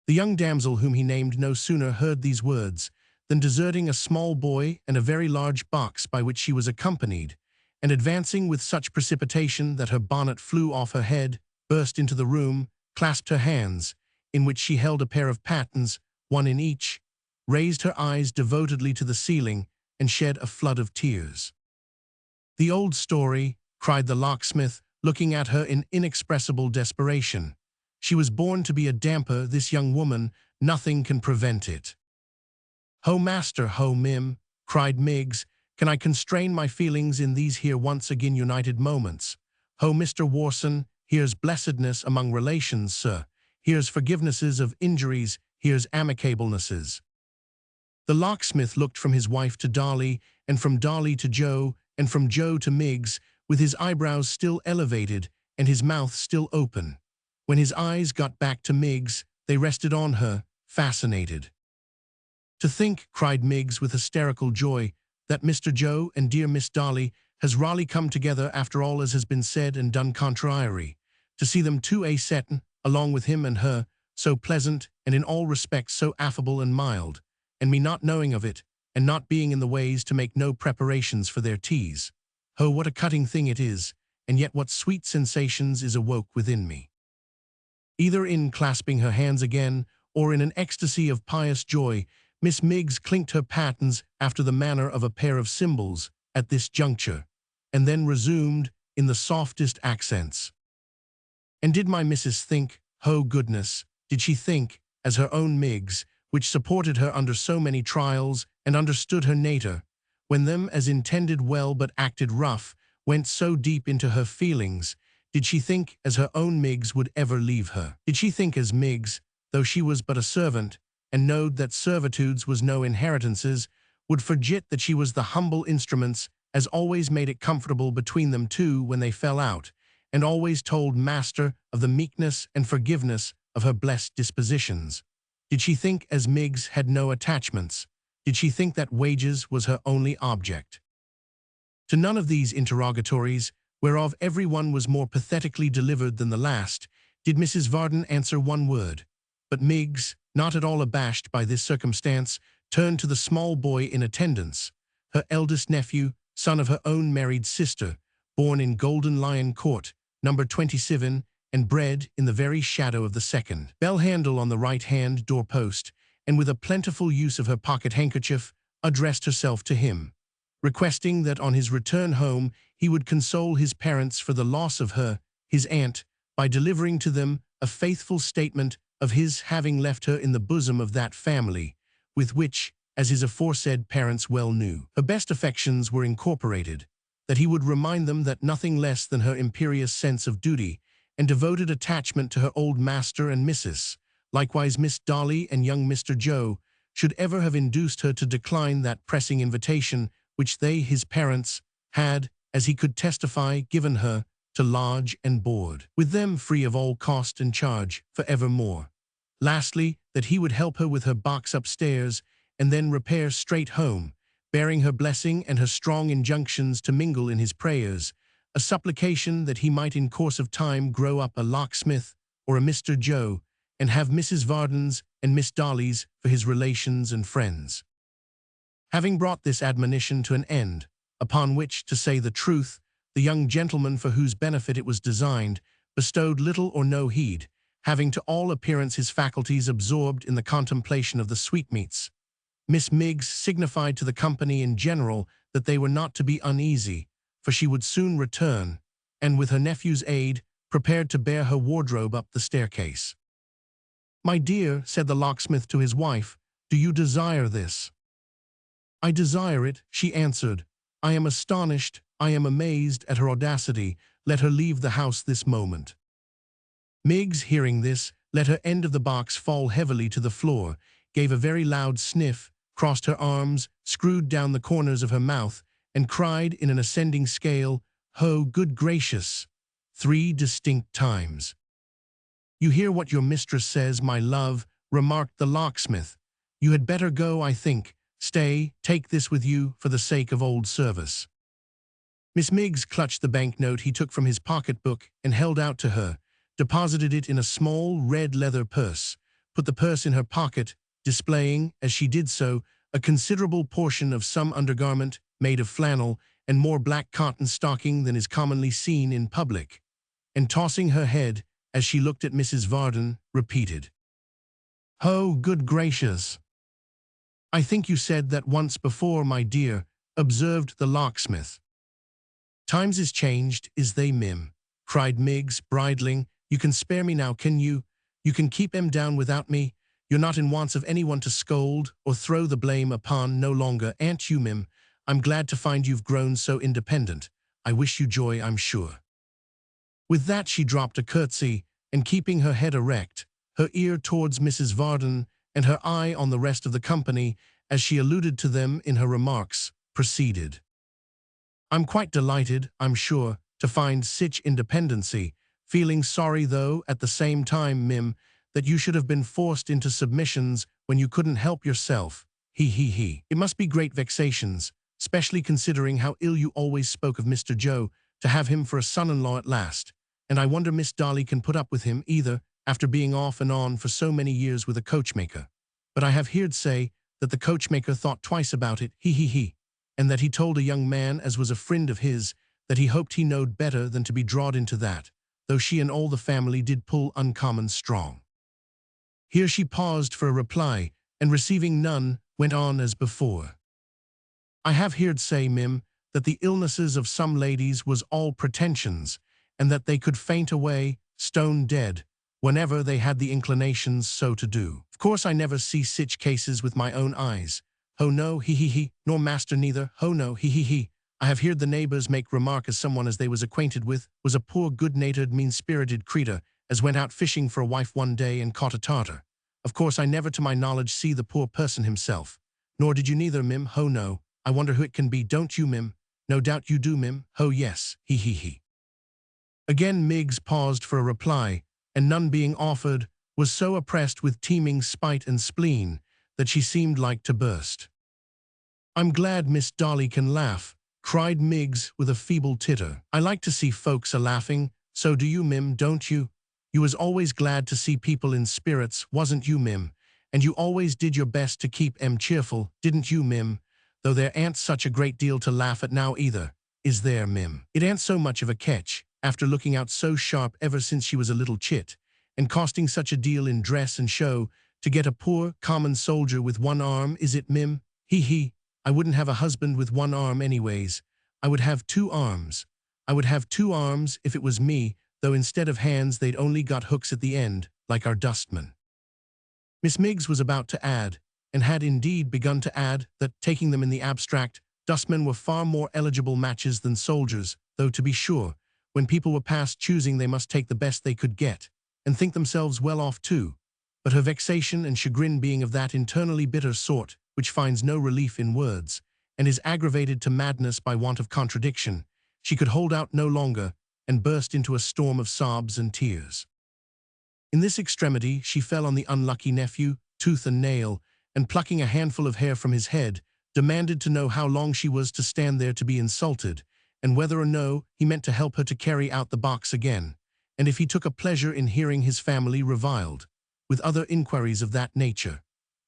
The young damsel whom he named no sooner heard these words then deserting a small boy and a very large box by which she was accompanied, and advancing with such precipitation that her bonnet flew off her head, burst into the room, clasped her hands, in which she held a pair of pattens, one in each, raised her eyes devotedly to the ceiling, and shed a flood of tears. "The old story," cried the locksmith, looking at her in inexpressible desperation. "She was born to be a damper, this young woman, nothing can prevent it." "Ho, master, ho, Mim," cried Miggs, "can I constrain my feelings in these here once again united moments? Ho, Mr. Warson, here's blessedness among relations, sir. Here's forgivenesses of injuries, here's amicablenesses." The locksmith looked from his wife to Dolly, and from Dolly to Joe, and from Joe to Miggs, with his eyebrows still elevated and his mouth still open. When his eyes got back to Miggs, they rested on her, fascinated. "To think," cried Miggs with hysterical joy, "that Mr. Joe and dear Miss Dolly has rawly come together after all as has been said and done contrary. To see them two settin', along with him and her, so pleasant and in all respects so affable and mild, and me not knowing of it, and not being in the ways to make no preparations for their teas. Oh, what a cutting thing it is, and yet what sweet sensations is awoke within me." Either in clasping her hands again, or in an ecstasy of pious joy, Miss Miggs clinked her pattens after the manner of a pair of cymbals at this juncture, and then resumed in the softest accents. "And did my missus think, oh goodness, did she think, as her own Miggs, which supported her under so many trials, and understood her nater, when them as intended well but acted rough, went so deep into her feelings, did she think as her own Miggs would ever leave her? Did she think as Miggs, though she was but a servant, and knowed that servitudes was no inheritances, would forget that she was the humble instruments as always made it comfortable between them two when they fell out, and always told master of the meekness and forgiveness of her blessed dispositions? Did she think as Miggs had no attachments? Did she think that wages was her only object?" To none of these interrogatories, whereof every one was more pathetically delivered than the last, did Mrs. Varden answer one word. But Miggs, not at all abashed by this circumstance, turned to the small boy in attendance, her eldest nephew, son of her own married sister, born in Golden Lion Court, number 27, and bred in the very shadow of the second bell handle on the right-hand door-post, and with a plentiful use of her pocket-handkerchief, addressed herself to him, requesting that on his return home he would console his parents for the loss of her, his aunt, by delivering to them a faithful statement of his having left her in the bosom of that family, with which, as his aforesaid parents well knew, her best affections were incorporated, that he would remind them that nothing less than her imperious sense of duty and devoted attachment to her old master and missus, likewise Miss Dolly and young Mr. Joe, should ever have induced her to decline that pressing invitation which they, his parents, had, as he could testify, given her, to lodge and board with them free of all cost and charge for evermore. Lastly, that he would help her with her box upstairs, and then repair straight home, bearing her blessing and her strong injunctions to mingle in his prayers, a supplication that he might in course of time grow up a locksmith or a Mr. Joe, and have Mrs. Varden's and Miss Dolly's for his relations and friends. Having brought this admonition to an end, upon which, to say the truth, the young gentleman for whose benefit it was designed bestowed little or no heed, having to all appearance his faculties absorbed in the contemplation of the sweetmeats, Miss Miggs signified to the company in general that they were not to be uneasy, for she would soon return, and with her nephew's aid, prepared to bear her wardrobe up the staircase. "My dear," said the locksmith to his wife, "do you desire this?" "I desire it," she answered. "I am astonished, I am amazed at her audacity. Let her leave the house this moment." Miggs, hearing this, let her end of the box fall heavily to the floor, gave a very loud sniff, crossed her arms, screwed down the corners of her mouth, and cried in an ascending scale, "Oh, good gracious!" 3 distinct times. "You hear what your mistress says, my love," remarked the locksmith. "You had better go, I think. Stay, take this with you for the sake of old service." Miss Miggs clutched the banknote he took from his pocketbook and held out to her, deposited it in a small red leather purse, put the purse in her pocket, displaying, as she did so, a considerable portion of some undergarment made of flannel and more black cotton stocking than is commonly seen in public, and tossing her head as she looked at Mrs. Varden, repeated, "Oh, good gracious!" "I think you said that once before, my dear," observed the locksmith. "Times is changed, is they, Mim?" cried Miggs, bridling. "You can spare me now, can you? You can keep em down without me? You're not in wants of anyone to scold or throw the blame upon no longer, ain't you, Mim? I'm glad to find you've grown so independent. I wish you joy, I'm sure." With that she dropped a curtsy, and keeping her head erect, her ear towards Mrs. Varden, and her eye on the rest of the company, as she alluded to them in her remarks, proceeded. "I'm quite delighted, I'm sure, to find sich independency, feeling sorry though, at the same time, Mim, that you should have been forced into submissions when you couldn't help yourself. He. It must be great vexations, specially considering how ill you always spoke of Mr. Joe, to have him for a son-in-law at last. And I wonder Miss Dolly can put up with him, either, after being off and on for so many years with a coachmaker. But I have heard say that the coachmaker thought twice about it, he, and that he told a young man as was a friend of his that he hoped he knowed better than to be drawed into that, though she and all the family did pull uncommon strong." Here she paused for a reply, and receiving none, went on as before. "I have heard say, Mim, that the illnesses of some ladies was all pretensions, and that they could faint away, stone dead, whenever they had the inclinations so to do. Of course I never see sich cases with my own eyes. Ho no, he, nor master neither, ho no, he. I have heard the neighbours make remark as someone as they was acquainted with was a poor good-natured, mean-spirited creetur as went out fishing for a wife one day and caught a tartar. Of course I never to my knowledge see the poor person himself. Nor did you neither, Mim, ho no. I wonder who it can be, don't you, Mim? No doubt you do, Mim, ho yes, he. Again Miggs paused for a reply, and none being offered, was so oppressed with teeming spite and spleen that she seemed like to burst. "I'm glad Miss Dolly can laugh," cried Miggs with a feeble titter. "I like to see folks a-laughing, so do you, Mim, don't you? You was always glad to see people in spirits, wasn't you, Mim? And you always did your best to keep 'em cheerful, didn't you, Mim? Though there ain't such a great deal to laugh at now either, is there, Mim? It ain't so much of a catch, after looking out so sharp ever since she was a little chit, and costing such a deal in dress and show, to get a poor, common soldier with one arm, is it, Mim? He. I wouldn't have a husband with one arm anyways. I would have 2 arms. I would have 2 arms if it was me, though instead of hands they'd only got hooks at the end, like our dustmen." Miss Miggs was about to add, and had indeed begun to add, that, taking them in the abstract, dustmen were far more eligible matches than soldiers, though, to be sure, when people were past choosing they must take the best they could get, and think themselves well off too. But her vexation and chagrin being of that internally bitter sort which finds no relief in words, and is aggravated to madness by want of contradiction, she could hold out no longer, and burst into a storm of sobs and tears. In this extremity she fell on the unlucky nephew, tooth and nail, and plucking a handful of hair from his head, demanded to know how long she was to stand there to be insulted, and whether or no he meant to help her to carry out the box again, and if he took a pleasure in hearing his family reviled, with other inquiries of that nature.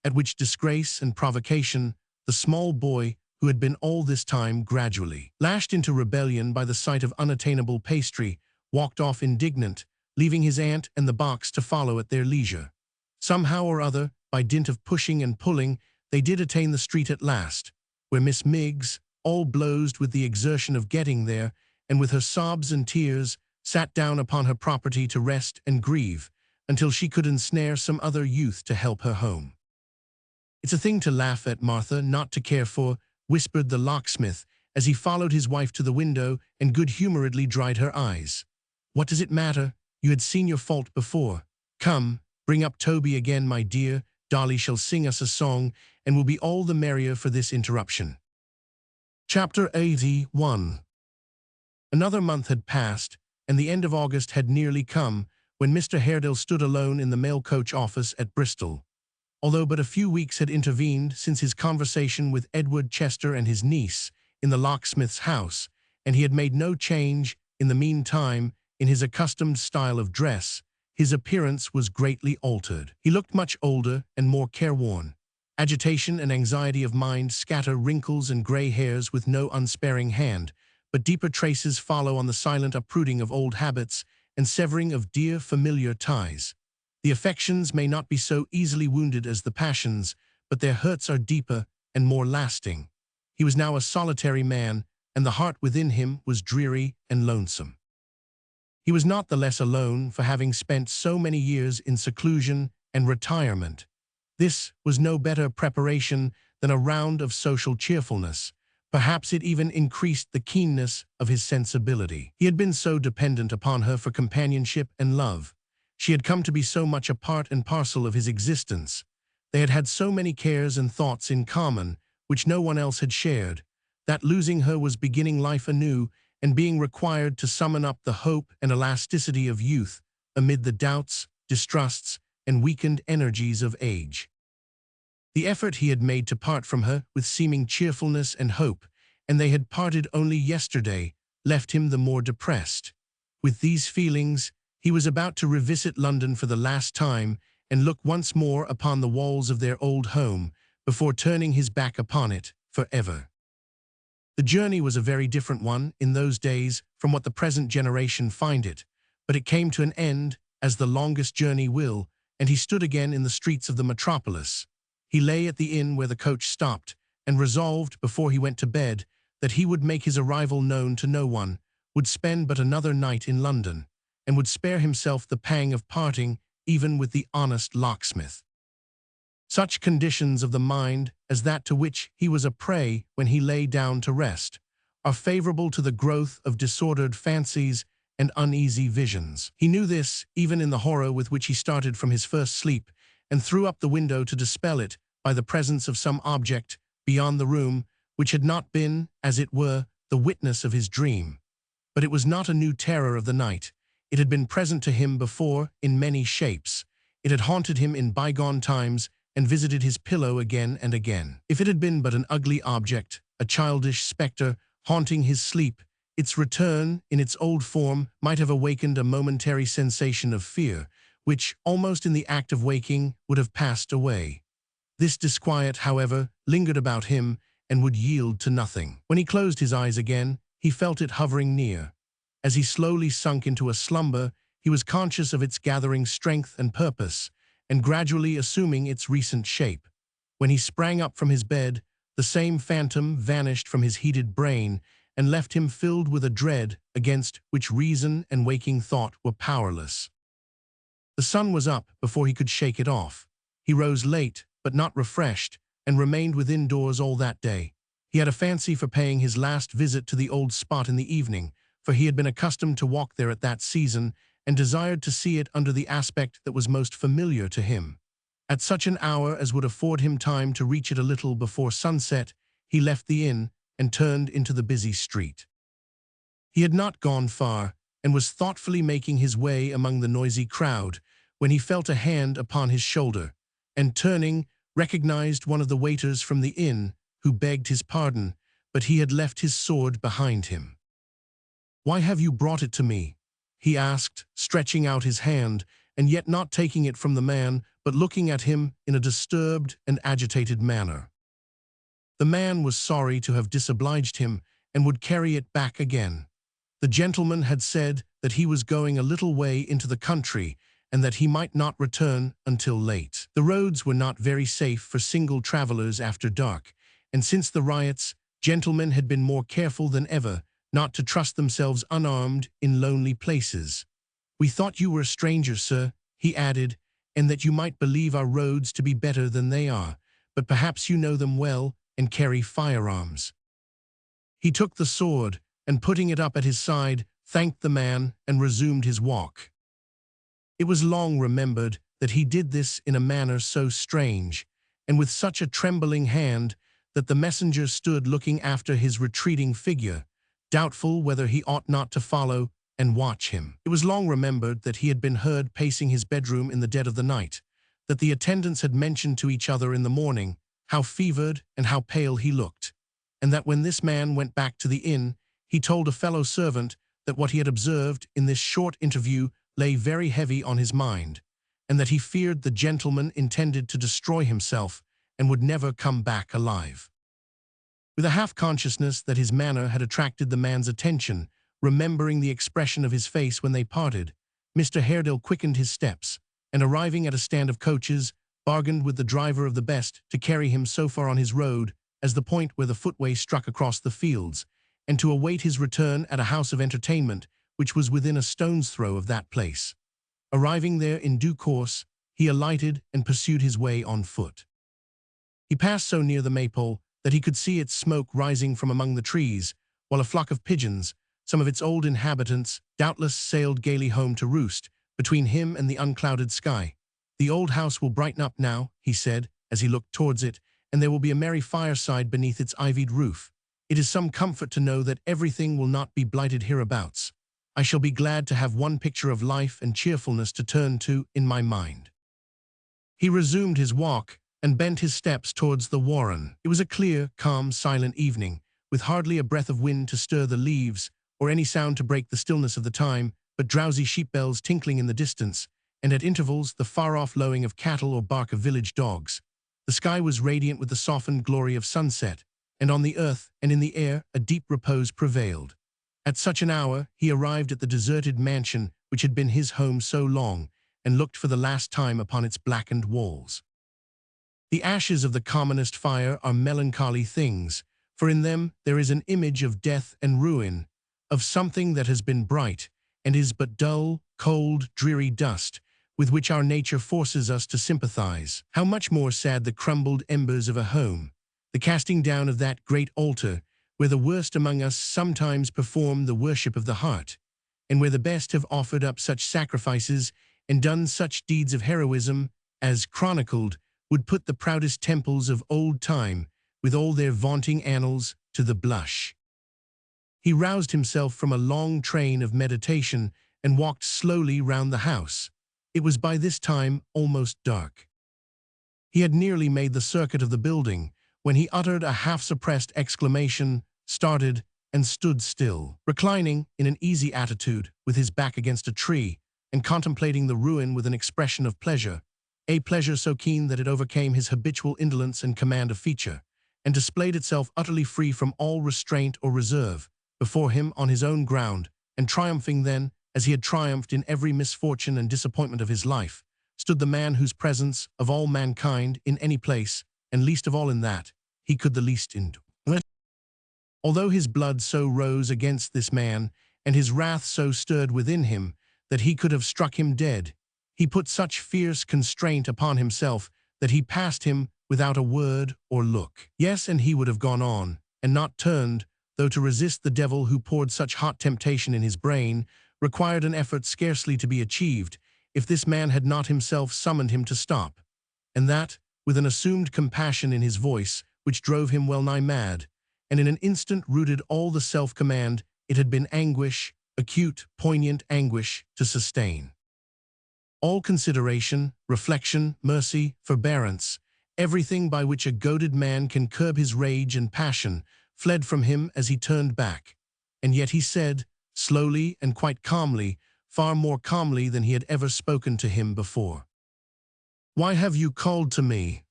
At which disgrace and provocation, the small boy, who had been all this time gradually lashed into rebellion by the sight of unattainable pastry, walked off indignant, leaving his aunt and the box to follow at their leisure. Somehow or other, by dint of pushing and pulling, they did attain the street at last, where Miss Miggs, all blowsed with the exertion of getting there, and with her sobs and tears, sat down upon her property to rest and grieve, until she could ensnare some other youth to help her home. "It's a thing to laugh at, Martha, not to care for," whispered the locksmith, as he followed his wife to the window and good-humoredly dried her eyes. "What does it matter? You had seen your fault before. Come, bring up Toby again, my dear. Dolly shall sing us a song, and will be all the merrier for this interruption." Chapter 81. Another month had passed, and the end of August had nearly come, when Mr. Haredale stood alone in the mail-coach office at Bristol. Although but a few weeks had intervened since his conversation with Edward Chester and his niece in the locksmith's house, and he had made no change, in the meantime, in his accustomed style of dress, his appearance was greatly altered. He looked much older and more careworn. Agitation and anxiety of mind scatter wrinkles and grey hairs with no unsparing hand, but deeper traces follow on the silent uprooting of old habits and severing of dear familiar ties. The affections may not be so easily wounded as the passions, but their hurts are deeper and more lasting. He was now a solitary man, and the heart within him was dreary and lonesome. He was not the less alone for having spent so many years in seclusion and retirement. This was no better preparation than a round of social cheerfulness. Perhaps it even increased the keenness of his sensibility. He had been so dependent upon her for companionship and love. She had come to be so much a part and parcel of his existence. They had had so many cares and thoughts in common, which no one else had shared, that losing her was beginning life anew and being required to summon up the hope and elasticity of youth amid the doubts, distrusts, and weakened energies of age. The effort he had made to part from her with seeming cheerfulness and hope, and they had parted only yesterday, left him the more depressed. With these feelings, he was about to revisit London for the last time and look once more upon the walls of their old home before turning his back upon it forever. The journey was a very different one in those days from what the present generation find it, but it came to an end, as the longest journey will, and he stood again in the streets of the metropolis. He lay at the inn where the coach stopped, and resolved, before he went to bed, that he would make his arrival known to no one, would spend but another night in London, and would spare himself the pang of parting even with the honest locksmith. Such conditions of the mind as that to which he was a prey when he lay down to rest are favorable to the growth of disordered fancies and uneasy visions. He knew this even in the horror with which he started from his first sleep and threw up the window to dispel it by the presence of some object beyond the room which had not been, as it were, the witness of his dream. But it was not a new terror of the night. It had been present to him before in many shapes. It had haunted him in bygone times and visited his pillow again and again. If it had been but an ugly object, a childish spectre haunting his sleep, its return in its old form might have awakened a momentary sensation of fear, which, almost in the act of waking, would have passed away. This disquiet, however, lingered about him and would yield to nothing. When he closed his eyes again, he felt it hovering near. As he slowly sunk into a slumber, he was conscious of its gathering strength and purpose, and gradually assuming its recent shape. When he sprang up from his bed, the same phantom vanished from his heated brain and left him filled with a dread against which reason and waking thought were powerless. The sun was up before he could shake it off. He rose late, but not refreshed, and remained within doors all that day. He had a fancy for paying his last visit to the old spot in the evening, for he had been accustomed to walk there at that season, and desired to see it under the aspect that was most familiar to him. At such an hour as would afford him time to reach it a little before sunset, he left the inn and turned into the busy street. He had not gone far, and was thoughtfully making his way among the noisy crowd, when he felt a hand upon his shoulder, and turning, recognized one of the waiters from the inn, who begged his pardon, but he had left his sword behind him. "Why have you brought it to me?" he asked, stretching out his hand, and yet not taking it from the man, but looking at him in a disturbed and agitated manner. The man was sorry to have disobliged him, and would carry it back again. The gentleman had said that he was going a little way into the country, and that he might not return until late. The roads were not very safe for single travelers after dark, and since the riots, gentlemen had been more careful than ever not to trust themselves unarmed in lonely places. "We thought you were a stranger, sir," he added, "and that you might believe our roads to be better than they are, but perhaps you know them well and carry firearms." He took the sword, and putting it up at his side, thanked the man and resumed his walk. It was long remembered that he did this in a manner so strange, and with such a trembling hand, that the messenger stood looking after his retreating figure, doubtful whether he ought not to follow and watch him. It was long remembered that he had been heard pacing his bedroom in the dead of the night, that the attendants had mentioned to each other in the morning how fevered and how pale he looked, and that when this man went back to the inn, he told a fellow servant that what he had observed in this short interview lay very heavy on his mind, and that he feared the gentleman intended to destroy himself, and would never come back alive. With a half-consciousness that his manner had attracted the man's attention, remembering the expression of his face when they parted, Mr. Haredale quickened his steps, and arriving at a stand of coaches, bargained with the driver of the best to carry him so far on his road as the point where the footway struck across the fields, and to await his return at a house of entertainment which was within a stone's throw of that place. Arriving there in due course, he alighted and pursued his way on foot. He passed so near the maypole that he could see its smoke rising from among the trees, while a flock of pigeons, some of its old inhabitants, doubtless sailed gaily home to roost, between him and the unclouded sky. "The old house will brighten up now," he said, as he looked towards it, "and there will be a merry fireside beneath its ivied roof. It is some comfort to know that everything will not be blighted hereabouts. I shall be glad to have one picture of life and cheerfulness to turn to in my mind." He resumed his walk and bent his steps towards the warren. It was a clear, calm, silent evening, with hardly a breath of wind to stir the leaves, or any sound to break the stillness of the time, but drowsy sheep bells tinkling in the distance, and at intervals the far-off lowing of cattle or bark of village dogs. The sky was radiant with the softened glory of sunset, and on the earth and in the air a deep repose prevailed. At such an hour he arrived at the deserted mansion which had been his home so long, and looked for the last time upon its blackened walls. The ashes of the commonest fire are melancholy things, for in them there is an image of death and ruin, of something that has been bright, and is but dull, cold, dreary dust, with which our nature forces us to sympathize. How much more sad the crumbled embers of a home, the casting down of that great altar, where the worst among us sometimes perform the worship of the heart, and where the best have offered up such sacrifices and done such deeds of heroism as, chronicled, would put the proudest temples of old time, with all their vaunting annals, to the blush. He roused himself from a long train of meditation and walked slowly round the house. It was by this time almost dark. He had nearly made the circuit of the building, when he uttered a half-suppressed exclamation, started, and stood still. Reclining in an easy attitude, with his back against a tree, and contemplating the ruin with an expression of pleasure, a pleasure so keen that it overcame his habitual indolence and command of feature, and displayed itself utterly free from all restraint or reserve, before him on his own ground, and triumphing then, as he had triumphed in every misfortune and disappointment of his life, stood the man whose presence, of all mankind, in any place, and least of all in that, he could the least endure. Although his blood so rose against this man, and his wrath so stirred within him, that he could have struck him dead, he put such fierce constraint upon himself that he passed him without a word or look. Yes, and he would have gone on, and not turned, though to resist the devil who poured such hot temptation in his brain required an effort scarcely to be achieved, if this man had not himself summoned him to stop, and that, with an assumed compassion in his voice, which drove him well-nigh mad, and in an instant rooted all the self-command it had been anguish, acute, poignant anguish, to sustain. All consideration, reflection, mercy, forbearance, everything by which a goaded man can curb his rage and passion, fled from him as he turned back, and yet he said, slowly and quite calmly, far more calmly than he had ever spoken to him before, "Why have you called to me?"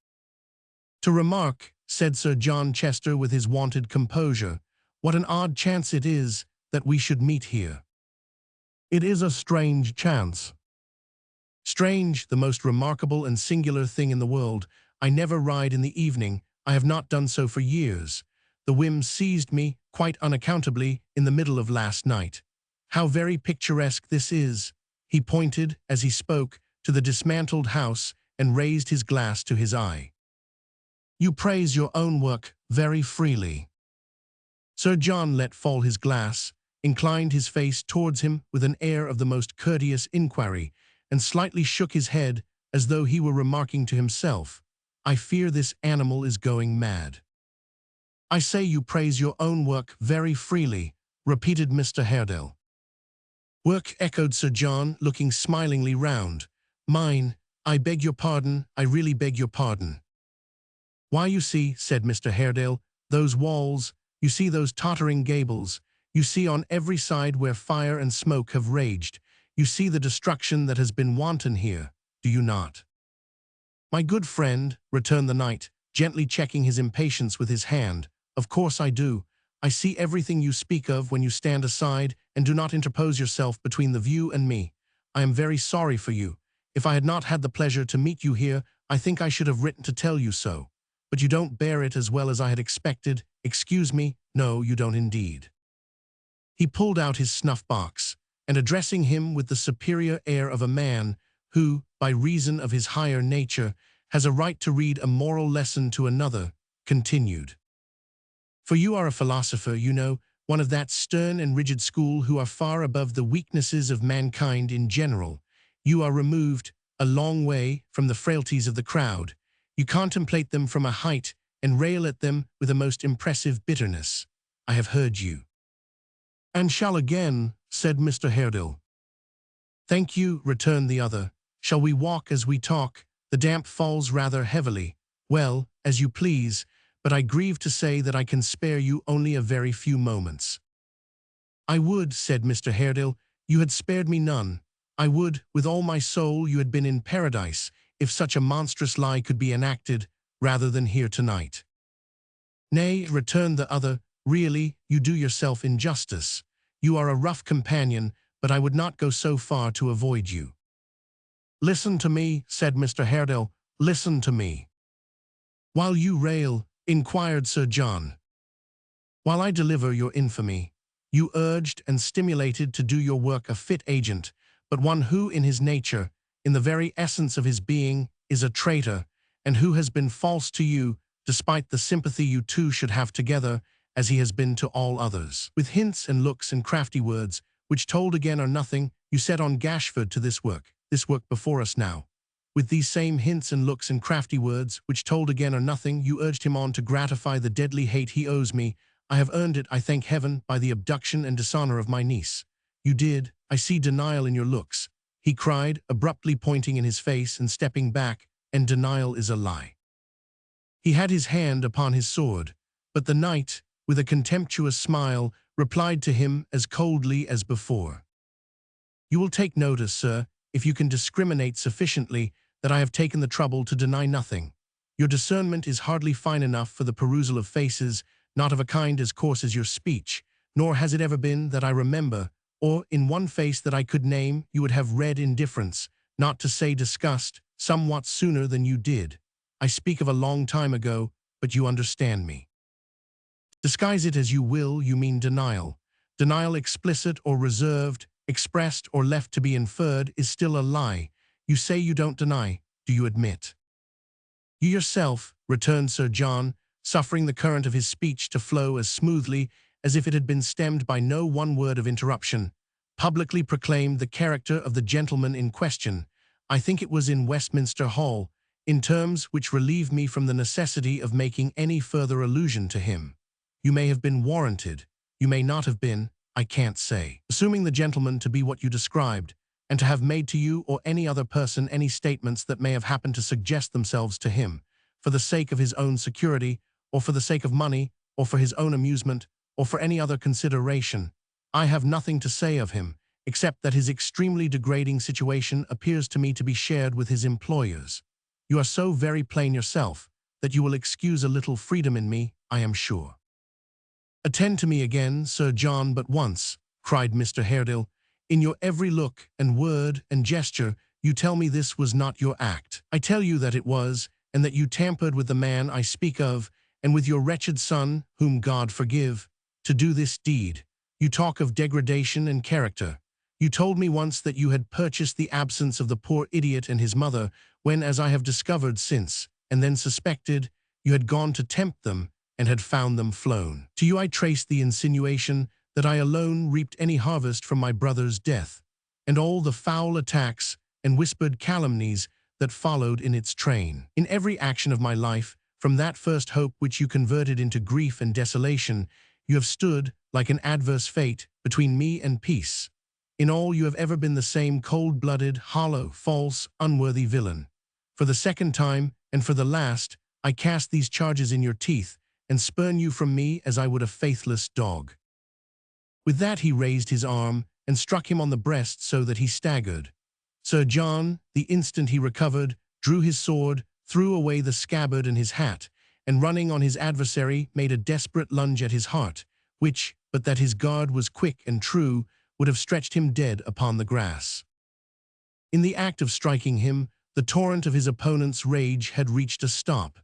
"To remark," said Sir John Chester with his wonted composure, "what an odd chance it is that we should meet here." "It is a strange chance." "Strange, the most remarkable and singular thing in the world. I never ride in the evening. I have not done so for years. The whim seized me, quite unaccountably, in the middle of last night. How very picturesque this is." He pointed, as he spoke, to the dismantled house and raised his glass to his eye. "You praise your own work very freely." Sir John let fall his glass, inclined his face towards him with an air of the most courteous inquiry, and slightly shook his head as though he were remarking to himself, "I fear this animal is going mad." "I say you praise your own work very freely," repeated Mr. Haredale. "Work," echoed Sir John, looking smilingly round. "Mine, I beg your pardon, I really beg your pardon." "Why, you see," said Mr. Haredale, "those walls, you see those tottering gables, you see on every side where fire and smoke have raged, you see the destruction that has been wanton here, do you not?" "My good friend," returned the knight, gently checking his impatience with his hand. "Of course I do. I see everything you speak of when you stand aside and do not interpose yourself between the view and me. I am very sorry for you. If I had not had the pleasure to meet you here, I think I should have written to tell you so. But you don't bear it as well as I had expected. Excuse me. No, you don't indeed." He pulled out his snuff-box, and addressing him with the superior air of a man who, by reason of his higher nature, has a right to read a moral lesson to another, continued. "For you are a philosopher, you know, one of that stern and rigid school who are far above the weaknesses of mankind in general. You are removed a long way from the frailties of the crowd. You contemplate them from a height and rail at them with a most impressive bitterness. I have heard you." "And shall again," said Mr. Haredale. "Thank you," returned the other. "Shall we walk as we talk? The damp falls rather heavily." "Well, as you please, but I grieve to say that I can spare you only a very few moments." "I would," said Mr. Haredale, "you had spared me none. I would, with all my soul, you had been in paradise, if such a monstrous lie could be enacted, rather than here tonight." "Nay," returned the other, "really, you do yourself injustice. You are a rough companion, but I would not go so far to avoid you." "Listen to me," said Mr. Haredale, "listen to me." "While you rail," inquired Sir John, "while I deliver your infamy, you urged and stimulated to do your work a fit agent, but one who in his nature, in the very essence of his being, is a traitor, and who has been false to you, despite the sympathy you two should have together, as he has been to all others. With hints and looks and crafty words, which told again are nothing, you set on Gashford to this work before us now. With these same hints and looks and crafty words, which told again are nothing, you urged him on to gratify the deadly hate he owes me. I have earned it, I thank heaven, by the abduction and dishonor of my niece. You did. I see denial in your looks," he cried, abruptly pointing in his face and stepping back, "and denial is a lie." He had his hand upon his sword, but the knight, with a contemptuous smile, replied to him as coldly as before. "You will take notice, sir, if you can discriminate sufficiently, that I have taken the trouble to deny nothing. Your discernment is hardly fine enough for the perusal of faces, not of a kind as coarse as your speech, nor has it ever been that I remember, or in one face that I could name you would have read indifference, not to say disgust, somewhat sooner than you did. I speak of a long time ago, but you understand me. Disguise it as you will, you mean denial. Denial explicit or reserved, expressed or left to be inferred, is still a lie. You say you don't deny. Do you admit?" "You yourself," returned Sir John, suffering the current of his speech to flow as smoothly as if it had been stemmed by no one word of interruption, "publicly proclaimed the character of the gentleman in question. I think it was in Westminster Hall, in terms which relieve me from the necessity of making any further allusion to him. You may have been warranted, you may not have been, I can't say. Assuming the gentleman to be what you described, and to have made to you or any other person any statements that may have happened to suggest themselves to him, for the sake of his own security, or for the sake of money, or for his own amusement, or for any other consideration, I have nothing to say of him, except that his extremely degrading situation appears to me to be shared with his employers. You are so very plain yourself, that you will excuse a little freedom in me, I am sure." "Attend to me again, Sir John, but once," cried Mr. Haredale. "In your every look and word and gesture, you tell me this was not your act. I tell you that it was, and that you tampered with the man I speak of, and with your wretched son, whom God forgive, to do this deed. You talk of degradation and character. You told me once that you had purchased the absence of the poor idiot and his mother, when, as I have discovered since, and then suspected, you had gone to tempt them, and had found them flown. To you I traced the insinuation that I alone reaped any harvest from my brother's death, and all the foul attacks and whispered calumnies that followed in its train. In every action of my life, from that first hope which you converted into grief and desolation, you have stood, like an adverse fate, between me and peace. In all you have ever been the same cold-blooded, hollow, false, unworthy villain. For the second time, and for the last, I cast these charges in your teeth, and spurn you from me as I would a faithless dog." With that he raised his arm, and struck him on the breast so that he staggered. Sir John, the instant he recovered, drew his sword, threw away the scabbard and his hat, and running on his adversary made a desperate lunge at his heart, which, but that his guard was quick and true, would have stretched him dead upon the grass. In the act of striking him, the torrent of his opponent's rage had reached a stop.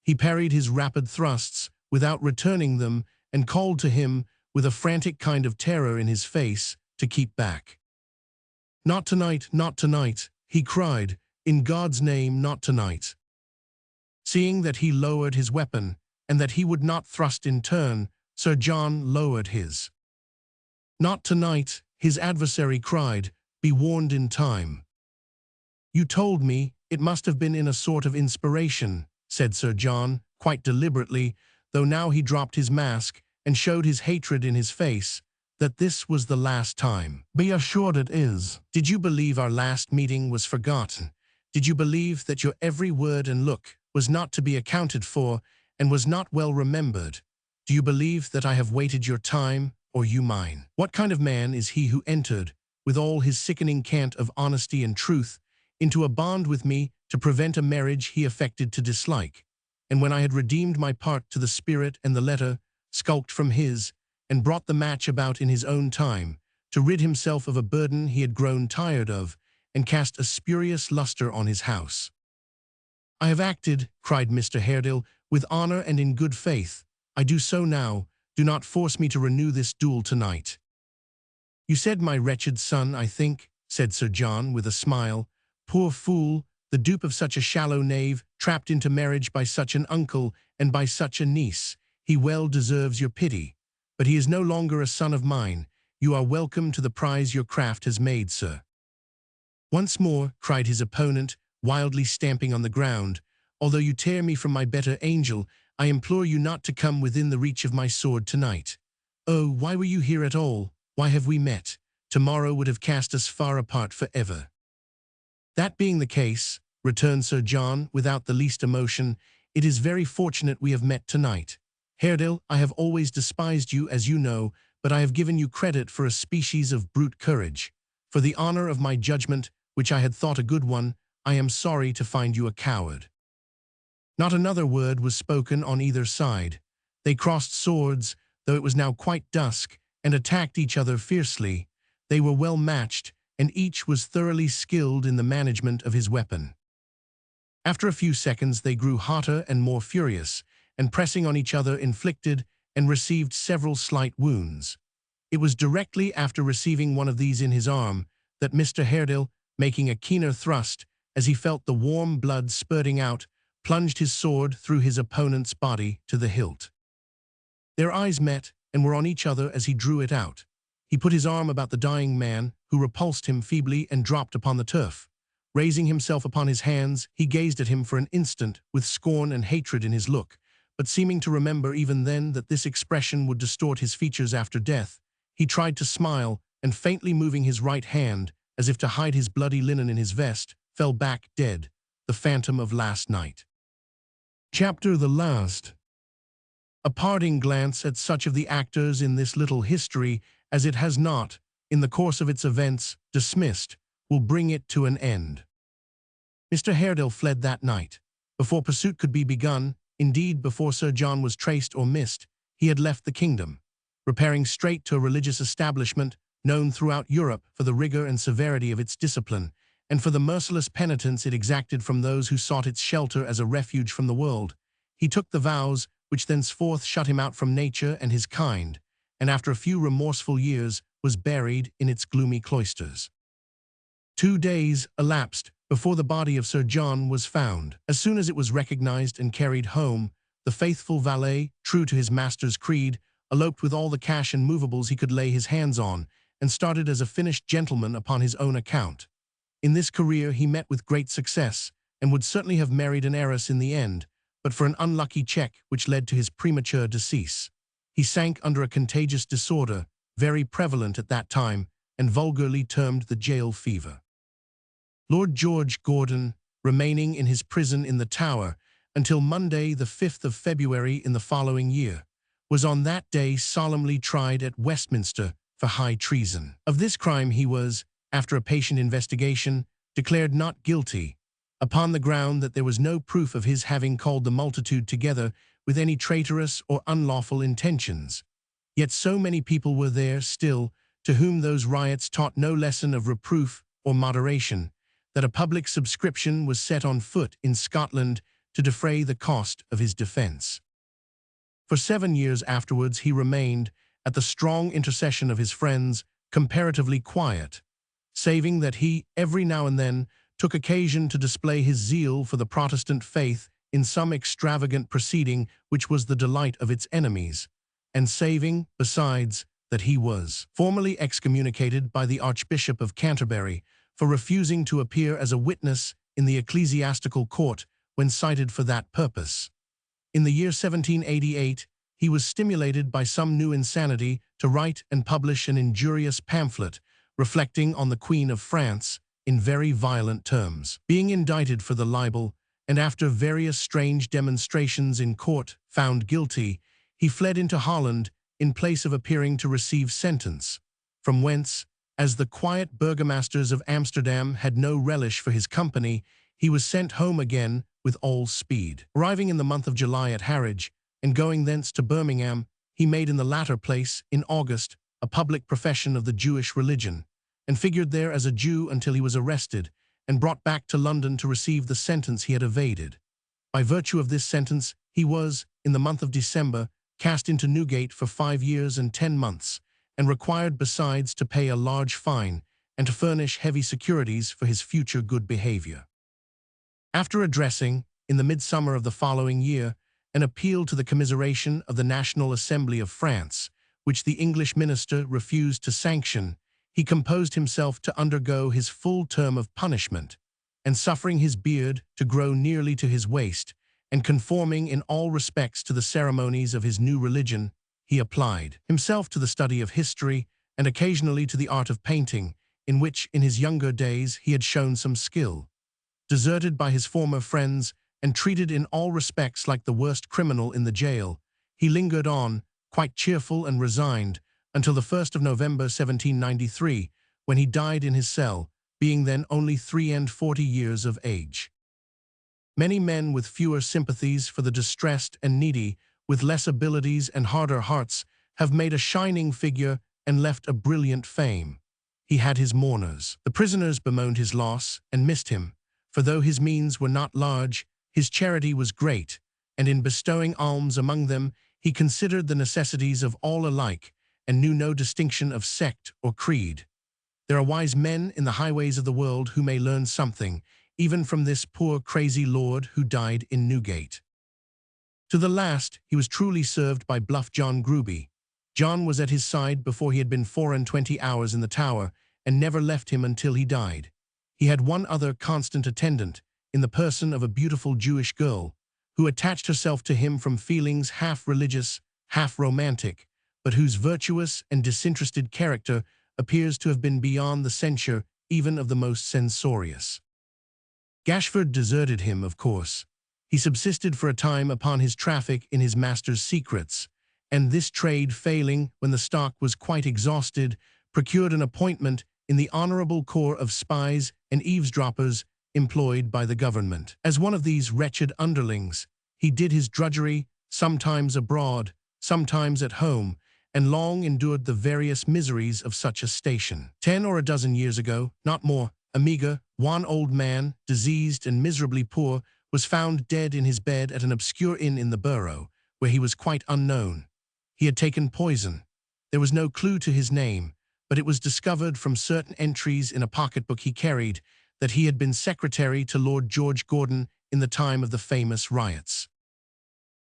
He parried his rapid thrusts without returning them and called to him, with a frantic kind of terror in his face, to keep back. "Not tonight, not tonight," he cried, "in God's name, not tonight." Seeing that he lowered his weapon, and that he would not thrust in turn, Sir John lowered his. "Not tonight," his adversary cried, "be warned in time." "You told me, it must have been in a sort of inspiration," said Sir John, quite deliberately, though now he dropped his mask and showed his hatred in his face, "that this was the last time." "Be assured it is." "Did you believe our last meeting was forgotten? Did you believe that your every word and look was not to be accounted for and was not well remembered? Do you believe that I have waited your time, or you mine? What kind of man is he who entered, with all his sickening cant of honesty and truth, into a bond with me to prevent a marriage he affected to dislike, and when I had redeemed my part to the spirit and the letter, skulked from his, and brought the match about in his own time, to rid himself of a burden he had grown tired of, and cast a spurious luster on his house? "I have acted," cried Mr. Haredale, "with honor and in good faith. I do so now. Do not force me to renew this duel tonight." "You said my wretched son, I think," said Sir John with a smile. "Poor fool, the dupe of such a shallow knave, trapped into marriage by such an uncle and by such a niece. He well deserves your pity. But he is no longer a son of mine. You are welcome to the prize your craft has made, sir." "Once more," cried his opponent, wildly stamping on the ground, "although you tear me from my better angel, I implore you not to come within the reach of my sword tonight. Oh, why were you here at all? Why have we met? Tomorrow would have cast us far apart forever." "That being the case," returned Sir John without the least emotion, "it is very fortunate we have met tonight. Haredale, I have always despised you, as you know, but I have given you credit for a species of brute courage. For the honor of my judgment, which I had thought a good one, I am sorry to find you a coward." Not another word was spoken on either side. They crossed swords, though it was now quite dusk, and attacked each other fiercely. They were well matched, and each was thoroughly skilled in the management of his weapon. After a few seconds they grew hotter and more furious, and pressing on each other inflicted and received several slight wounds. It was directly after receiving one of these in his arm that Mr. Haredale, making a keener thrust, as he felt the warm blood spurting out, plunged his sword through his opponent's body to the hilt. Their eyes met and were on each other as he drew it out. He put his arm about the dying man, who repulsed him feebly and dropped upon the turf. Raising himself upon his hands, he gazed at him for an instant with scorn and hatred in his look, but seeming to remember even then that this expression would distort his features after death, he tried to smile, and faintly moving his right hand, as if to hide his bloody linen in his vest, fell back dead, the phantom of last night. Chapter the last. A parting glance at such of the actors in this little history as it has not, in the course of its events, dismissed, will bring it to an end. Mr. Haredale fled that night. Before pursuit could be begun, indeed before Sir John was traced or missed, he had left the kingdom, repairing straight to a religious establishment known throughout Europe for the rigor and severity of its discipline, and for the merciless penitence it exacted from those who sought its shelter as a refuge from the world. He took the vows which thenceforth shut him out from nature and his kind, and after a few remorseful years was buried in its gloomy cloisters. 2 days elapsed before the body of Sir John was found. As soon as it was recognized and carried home, the faithful valet, true to his master's creed, eloped with all the cash and movables he could lay his hands on, and started as a finished gentleman upon his own account. In this career he met with great success, and would certainly have married an heiress in the end, but for an unlucky check which led to his premature decease. He sank under a contagious disorder, very prevalent at that time, and vulgarly termed the jail fever. Lord George Gordon, remaining in his prison in the Tower until Monday the 5th of February in the following year, was on that day solemnly tried at Westminster for high treason. Of this crime he was, after a patient investigation, declared not guilty, upon the ground that there was no proof of his having called the multitude together with any traitorous or unlawful intentions. Yet so many people were there still, to whom those riots taught no lesson of reproof or moderation, that a public subscription was set on foot in Scotland to defray the cost of his defence. For 7 years afterwards he remained, at the strong intercession of his friends, comparatively quiet, saving that he, every now and then, took occasion to display his zeal for the Protestant faith in some extravagant proceeding which was the delight of its enemies, and saving, besides, that he was formally excommunicated by the Archbishop of Canterbury for refusing to appear as a witness in the ecclesiastical court when cited for that purpose. In the year 1788, he was stimulated by some new insanity to write and publish an injurious pamphlet reflecting on the Queen of France in very violent terms. Being indicted for the libel, and after various strange demonstrations in court found guilty, he fled into Holland in place of appearing to receive sentence, from whence, as the quiet burgomasters of Amsterdam had no relish for his company, he was sent home again with all speed. Arriving in the month of July at Harwich, and going thence to Birmingham, he made in the latter place, in August, a public profession of the Jewish religion, and figured there as a Jew until he was arrested, and brought back to London to receive the sentence he had evaded. By virtue of this sentence, he was, in the month of December, cast into Newgate for 5 years and 10 months, and required besides to pay a large fine and to furnish heavy securities for his future good behavior. After addressing, in the midsummer of the following year, an appeal to the commiseration of the National Assembly of France, which the English minister refused to sanction, he composed himself to undergo his full term of punishment, and suffering his beard to grow nearly to his waist, and conforming in all respects to the ceremonies of his new religion, he applied himself to the study of history and occasionally to the art of painting, in which in his younger days he had shown some skill. Deserted by his former friends and treated in all respects like the worst criminal in the jail, he lingered on, quite cheerful and resigned, until the 1st of November 1793, when he died in his cell, being then only 43 years of age. Many men with fewer sympathies for the distressed and needy, with less abilities and harder hearts, have made a shining figure and left a brilliant fame. He had his mourners. The prisoners bemoaned his loss and missed him, for though his means were not large, his charity was great, and in bestowing alms among them, he considered the necessities of all alike, and knew no distinction of sect or creed. There are wise men in the highways of the world who may learn something, even from this poor crazy lord who died in Newgate. To the last, he was truly served by bluff John Gruby. John was at his side before he had been 24 hours in the Tower, and never left him until he died. He had one other constant attendant, in the person of a beautiful Jewish girl, who attached herself to him from feelings half religious, half romantic, but whose virtuous and disinterested character appears to have been beyond the censure even of the most censorious. Gashford deserted him, of course. He subsisted for a time upon his traffic in his master's secrets, and this trade failing when the stock was quite exhausted, procured an appointment in the honorable corps of spies and eavesdroppers employed by the government. As one of these wretched underlings, he did his drudgery, sometimes abroad, sometimes at home, and long endured the various miseries of such a station. 10 or a dozen years ago, not more, a meagre, wan old man, diseased and miserably poor, was found dead in his bed at an obscure inn in the borough, where he was quite unknown. He had taken poison. There was no clue to his name, but it was discovered from certain entries in a pocketbook he carried that he had been secretary to Lord George Gordon in the time of the famous riots.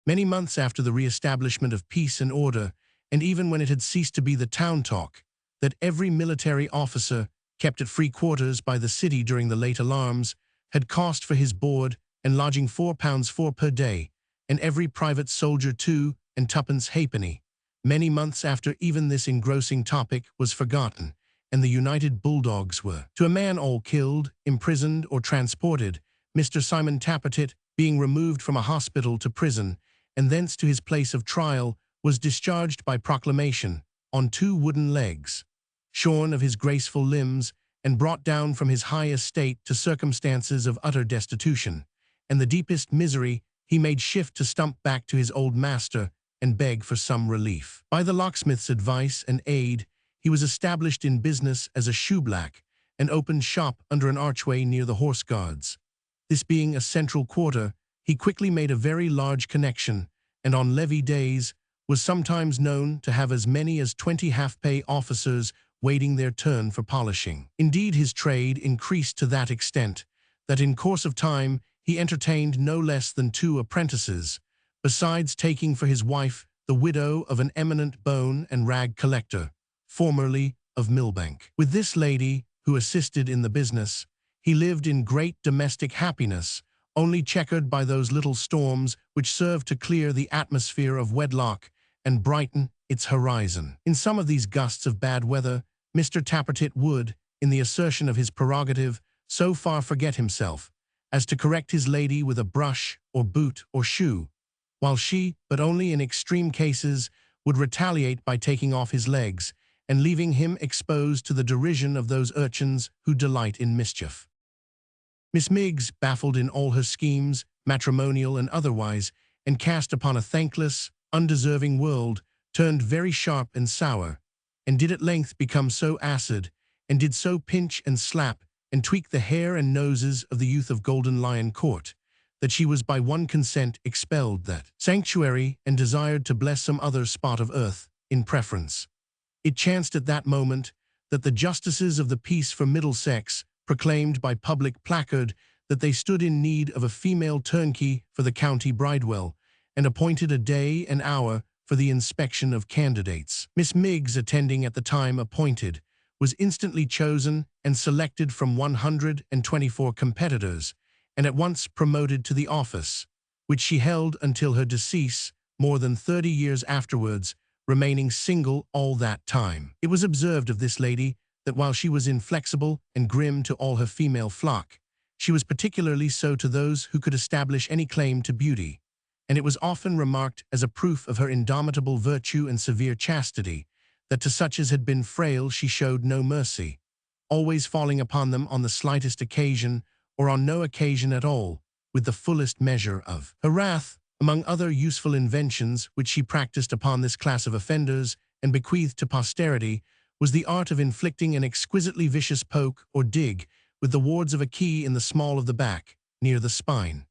Many months after the re-establishment of peace and order, and even when it had ceased to be the town talk, that every military officer, kept at free quarters by the city during the late alarms, had cost for his board and lodging £4 per day, and every private soldier 2 and 2 halfpenny. Many months after even this engrossing topic was forgotten, and the United Bulldogs were, to a man, all killed, imprisoned, or transported, Mr. Simon Tappertit, being removed from a hospital to prison, and thence to his place of trial, was discharged by proclamation, on 2 wooden legs, shorn of his graceful limbs, and brought down from his high estate to circumstances of utter destitution, and the deepest misery, he made shift to stump back to his old master and beg for some relief. By the locksmith's advice and aid, he was established in business as a shoeblack and opened shop under an archway near the Horse Guards. This being a central quarter, he quickly made a very large connection, and on levee days was sometimes known to have as many as 20 half-pay officers waiting their turn for polishing. Indeed, his trade increased to that extent that in course of time he entertained no less than 2 apprentices, besides taking for his wife the widow of an eminent bone and rag collector, formerly of Millbank. With this lady, who assisted in the business, he lived in great domestic happiness, only checkered by those little storms which served to clear the atmosphere of wedlock and brighten its horizon. In some of these gusts of bad weather, Mr. Tappertit would, in the assertion of his prerogative, so far forget himself as to correct his lady with a brush or boot or shoe, while she, but only in extreme cases, would retaliate by taking off his legs and leaving him exposed to the derision of those urchins who delight in mischief. Miss Miggs, baffled in all her schemes, matrimonial and otherwise, and cast upon a thankless, undeserving world, turned very sharp and sour, and did at length become so acid, and did so pinch and slap and tweak the hair and noses of the youth of Golden Lion Court, that she was by one consent expelled that sanctuary and desired to bless some other spot of earth in preference. It chanced at that moment that the justices of the peace for Middlesex proclaimed by public placard that they stood in need of a female turnkey for the county bridewell, and appointed a day and hour for the inspection of candidates. Miss Miggs, attending at the time appointed, was instantly chosen and selected from 124 competitors, and at once promoted to the office, which she held until her decease, more than 30 years afterwards, remaining single all that time. It was observed of this lady that while she was inflexible and grim to all her female flock, she was particularly so to those who could establish any claim to beauty, and it was often remarked as a proof of her indomitable virtue and severe chastity, that to such as had been frail she showed no mercy, always falling upon them on the slightest occasion, or on no occasion at all, with the fullest measure of her wrath. Among other useful inventions which she practiced upon this class of offenders and bequeathed to posterity was the art of inflicting an exquisitely vicious poke or dig with the wards of a key in the small of the back, near the spine.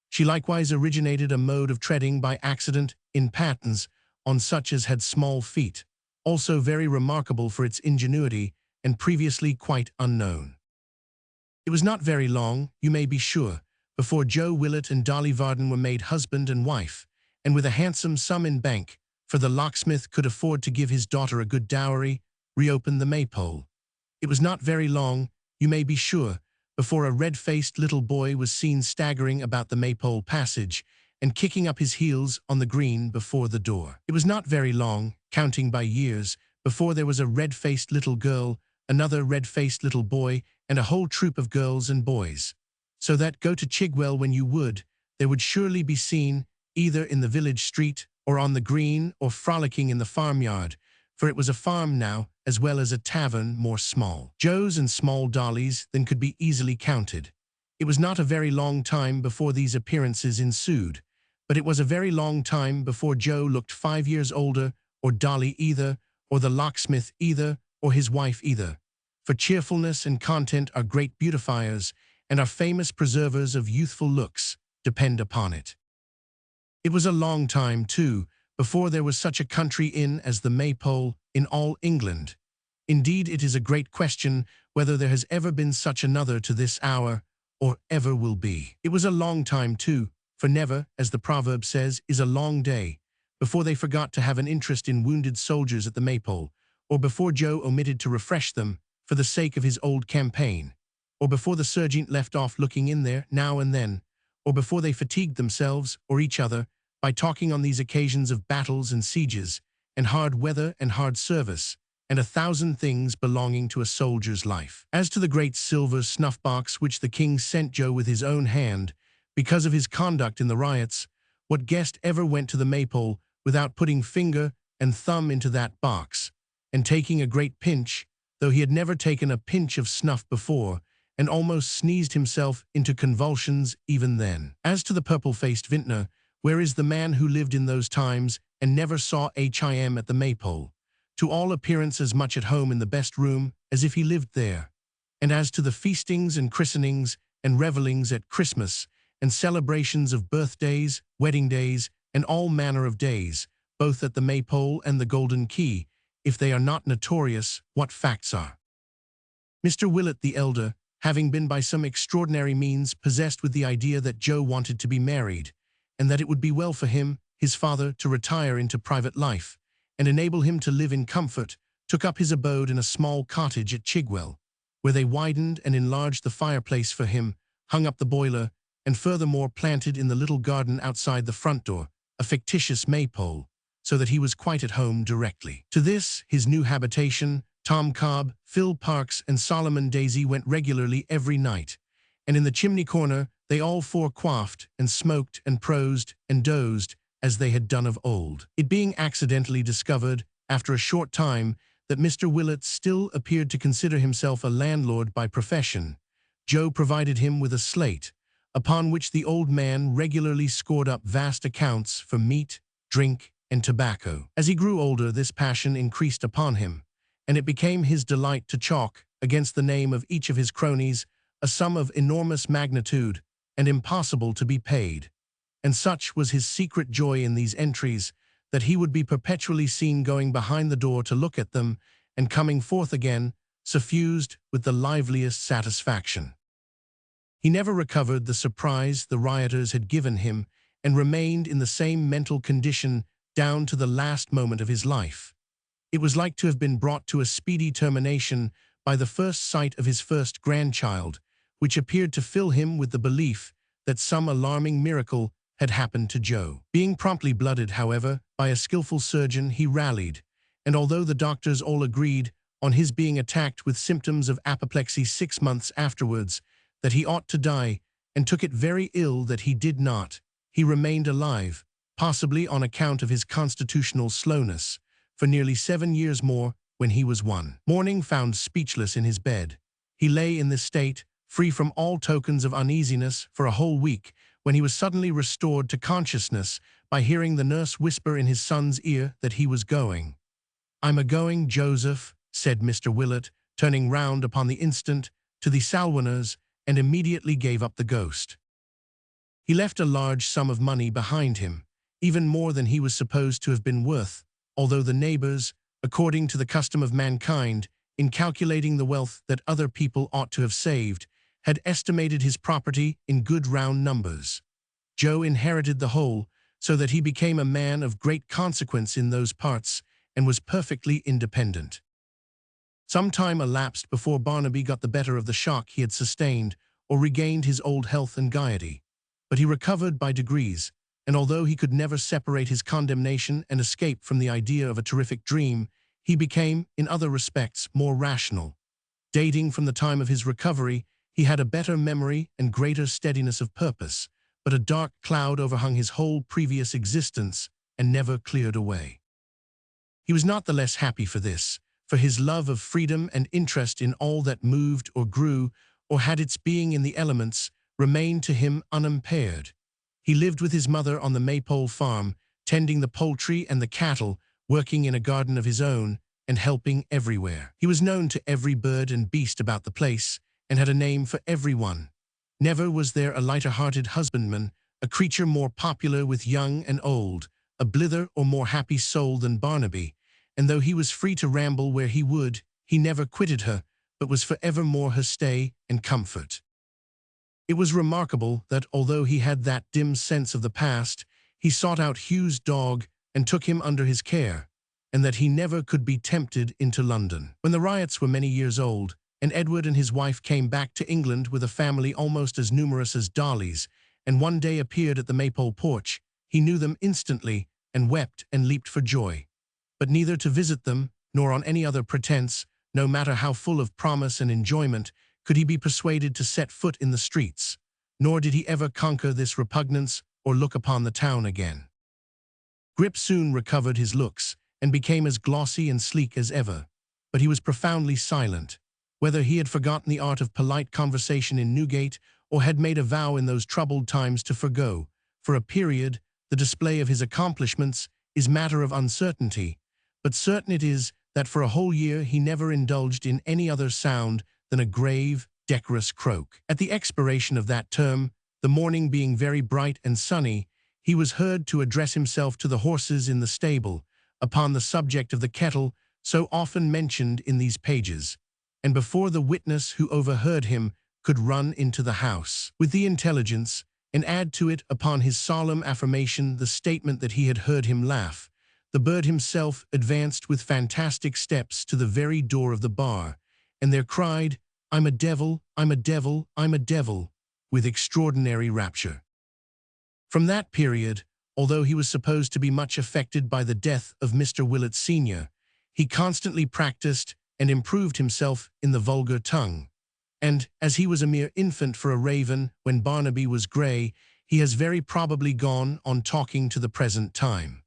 She likewise originated a mode of treading by accident in pattens on such as had small feet, also very remarkable for its ingenuity and previously quite unknown. It was not very long, you may be sure, before Joe Willett and Dolly Varden were made husband and wife, and with a handsome sum in bank, for the locksmith could afford to give his daughter a good dowry, reopened the Maypole. It was not very long, you may be sure, before a red-faced little boy was seen staggering about the Maypole passage and kicking up his heels on the green before the door. It was not very long, counting by years, before there was a red-faced little girl, another red-faced little boy, and a whole troop of girls and boys, so that, go to Chigwell when you would, there would surely be seen, either in the village street, or on the green, or frolicking in the farmyard, for it was a farm now, as well as a tavern more small. Joes and small dollies than could be easily counted. It was not a very long time before these appearances ensued, but it was a very long time before Joe looked 5 years older, or Dolly either, or the locksmith either, or his wife either. For cheerfulness and content are great beautifiers, and are famous preservers of youthful looks, depend upon it. It was a long time, too, before there was such a country inn as the Maypole in all England. Indeed, it is a great question whether there has ever been such another to this hour, or ever will be. It was a long time, too, for never, as the proverb says, is a long day, before they forgot to have an interest in wounded soldiers at the Maypole, or before Joe omitted to refresh them for the sake of his old campaign, or before the sergeant left off looking in there now and then, or before they fatigued themselves or each other by talking on these occasions of battles and sieges, and hard weather and hard service, and 1,000 things belonging to a soldier's life. As to the great silver snuff-box which the king sent Joe with his own hand, because of his conduct in the riots, what guest ever went to the Maypole without putting finger and thumb into that box, and taking a great pinch, though he had never taken a pinch of snuff before, and almost sneezed himself into convulsions even then. As to the purple-faced vintner, where is the man who lived in those times and never saw him at the Maypole? To all appearance as much at home in the best room as if he lived there. And as to the feastings and christenings and revellings at Christmas, and celebrations of birthdays, wedding days, and all manner of days, both at the Maypole and the Golden Key, if they are not notorious, what facts are? Mr. Willett the elder, having been by some extraordinary means possessed with the idea that Joe wanted to be married, and that it would be well for him, his father, to retire into private life, and enable him to live in comfort, took up his abode in a small cottage at Chigwell, where they widened and enlarged the fireplace for him, hung up the boiler, and furthermore planted in the little garden outside the front door a fictitious maypole, so that he was quite at home directly. To this, his new habitation, Tom Cobb, Phil Parkes, and Solomon Daisy went regularly every night, and in the chimney corner they all four quaffed and smoked and prosed and dozed as they had done of old. It being accidentally discovered, after a short time, that Mr. Willett still appeared to consider himself a landlord by profession, Joe provided him with a slate, upon which the old man regularly scored up vast accounts for meat, drink, and tobacco. As he grew older, this passion increased upon him, and it became his delight to chalk, against the name of each of his cronies, a sum of enormous magnitude and impossible to be paid. And such was his secret joy in these entries, that he would be perpetually seen going behind the door to look at them, and coming forth again, suffused with the liveliest satisfaction. He never recovered the surprise the rioters had given him, and remained in the same mental condition down to the last moment of his life. It was like to have been brought to a speedy termination by the first sight of his first grandchild, which appeared to fill him with the belief that some alarming miracle had happened to Joe. Being promptly blooded, however, by a skillful surgeon, he rallied, and although the doctors all agreed on his being attacked with symptoms of apoplexy 6 months afterwards, that he ought to die, and took it very ill that he did not, he remained alive, possibly on account of his constitutional slowness, for nearly 7 years more, when he was one morning found speechless in his bed. He lay in this state, free from all tokens of uneasiness, for a whole week, when he was suddenly restored to consciousness by hearing the nurse whisper in his son's ear that he was going. "I'm a-going, Joseph," said Mr. Willett, turning round upon the instant to the Salwiners, and immediately gave up the ghost. He left a large sum of money behind him, even more than he was supposed to have been worth, although the neighbors, according to the custom of mankind, in calculating the wealth that other people ought to have saved, had estimated his property in good round numbers. Joe inherited the whole, so that he became a man of great consequence in those parts, and was perfectly independent. Some time elapsed before Barnaby got the better of the shock he had sustained, or regained his old health and gaiety. But he recovered by degrees, and although he could never separate his condemnation and escape from the idea of a terrific dream, he became, in other respects, more rational. Dating from the time of his recovery, he had a better memory and greater steadiness of purpose, but a dark cloud overhung his whole previous existence and never cleared away. He was not the less happy for this, for his love of freedom and interest in all that moved or grew, or had its being in the elements, remained to him unimpaired. He lived with his mother on the Maypole farm, tending the poultry and the cattle, working in a garden of his own, and helping everywhere. He was known to every bird and beast about the place, and had a name for every one. Never was there a lighter-hearted husbandman, a creature more popular with young and old, a blither or more happy soul than Barnaby, and though he was free to ramble where he would, he never quitted her, but was for evermore her stay and comfort. It was remarkable that, although he had that dim sense of the past, he sought out Hugh's dog and took him under his care, and that he never could be tempted into London. When the riots were many years old, and Edward and his wife came back to England with a family almost as numerous as Darley's, and one day appeared at the Maypole porch, he knew them instantly, and wept and leaped for joy. But neither to visit them, nor on any other pretense, no matter how full of promise and enjoyment, could he be persuaded to set foot in the streets, nor did he ever conquer this repugnance or look upon the town again. Grip soon recovered his looks, and became as glossy and sleek as ever, but he was profoundly silent. Whether he had forgotten the art of polite conversation in Newgate, or had made a vow in those troubled times to forgo, for a period, the display of his accomplishments is matter of uncertainty, but certain it is that for a whole year he never indulged in any other sound than a grave, decorous croak. At the expiration of that term, the morning being very bright and sunny, he was heard to address himself to the horses in the stable, upon the subject of the kettle so often mentioned in these pages, and before the witness who overheard him could run into the house with the intelligence, and add to it upon his solemn affirmation the statement that he had heard him laugh, the bird himself advanced with fantastic steps to the very door of the bar, and there cried, "I'm a devil, I'm a devil, I'm a devil," with extraordinary rapture. From that period, although he was supposed to be much affected by the death of Mr. Willett Sr., he constantly practiced and improved himself in the vulgar tongue. And, as he was a mere infant for a raven when Barnaby was grey, he has very probably gone on talking to the present time.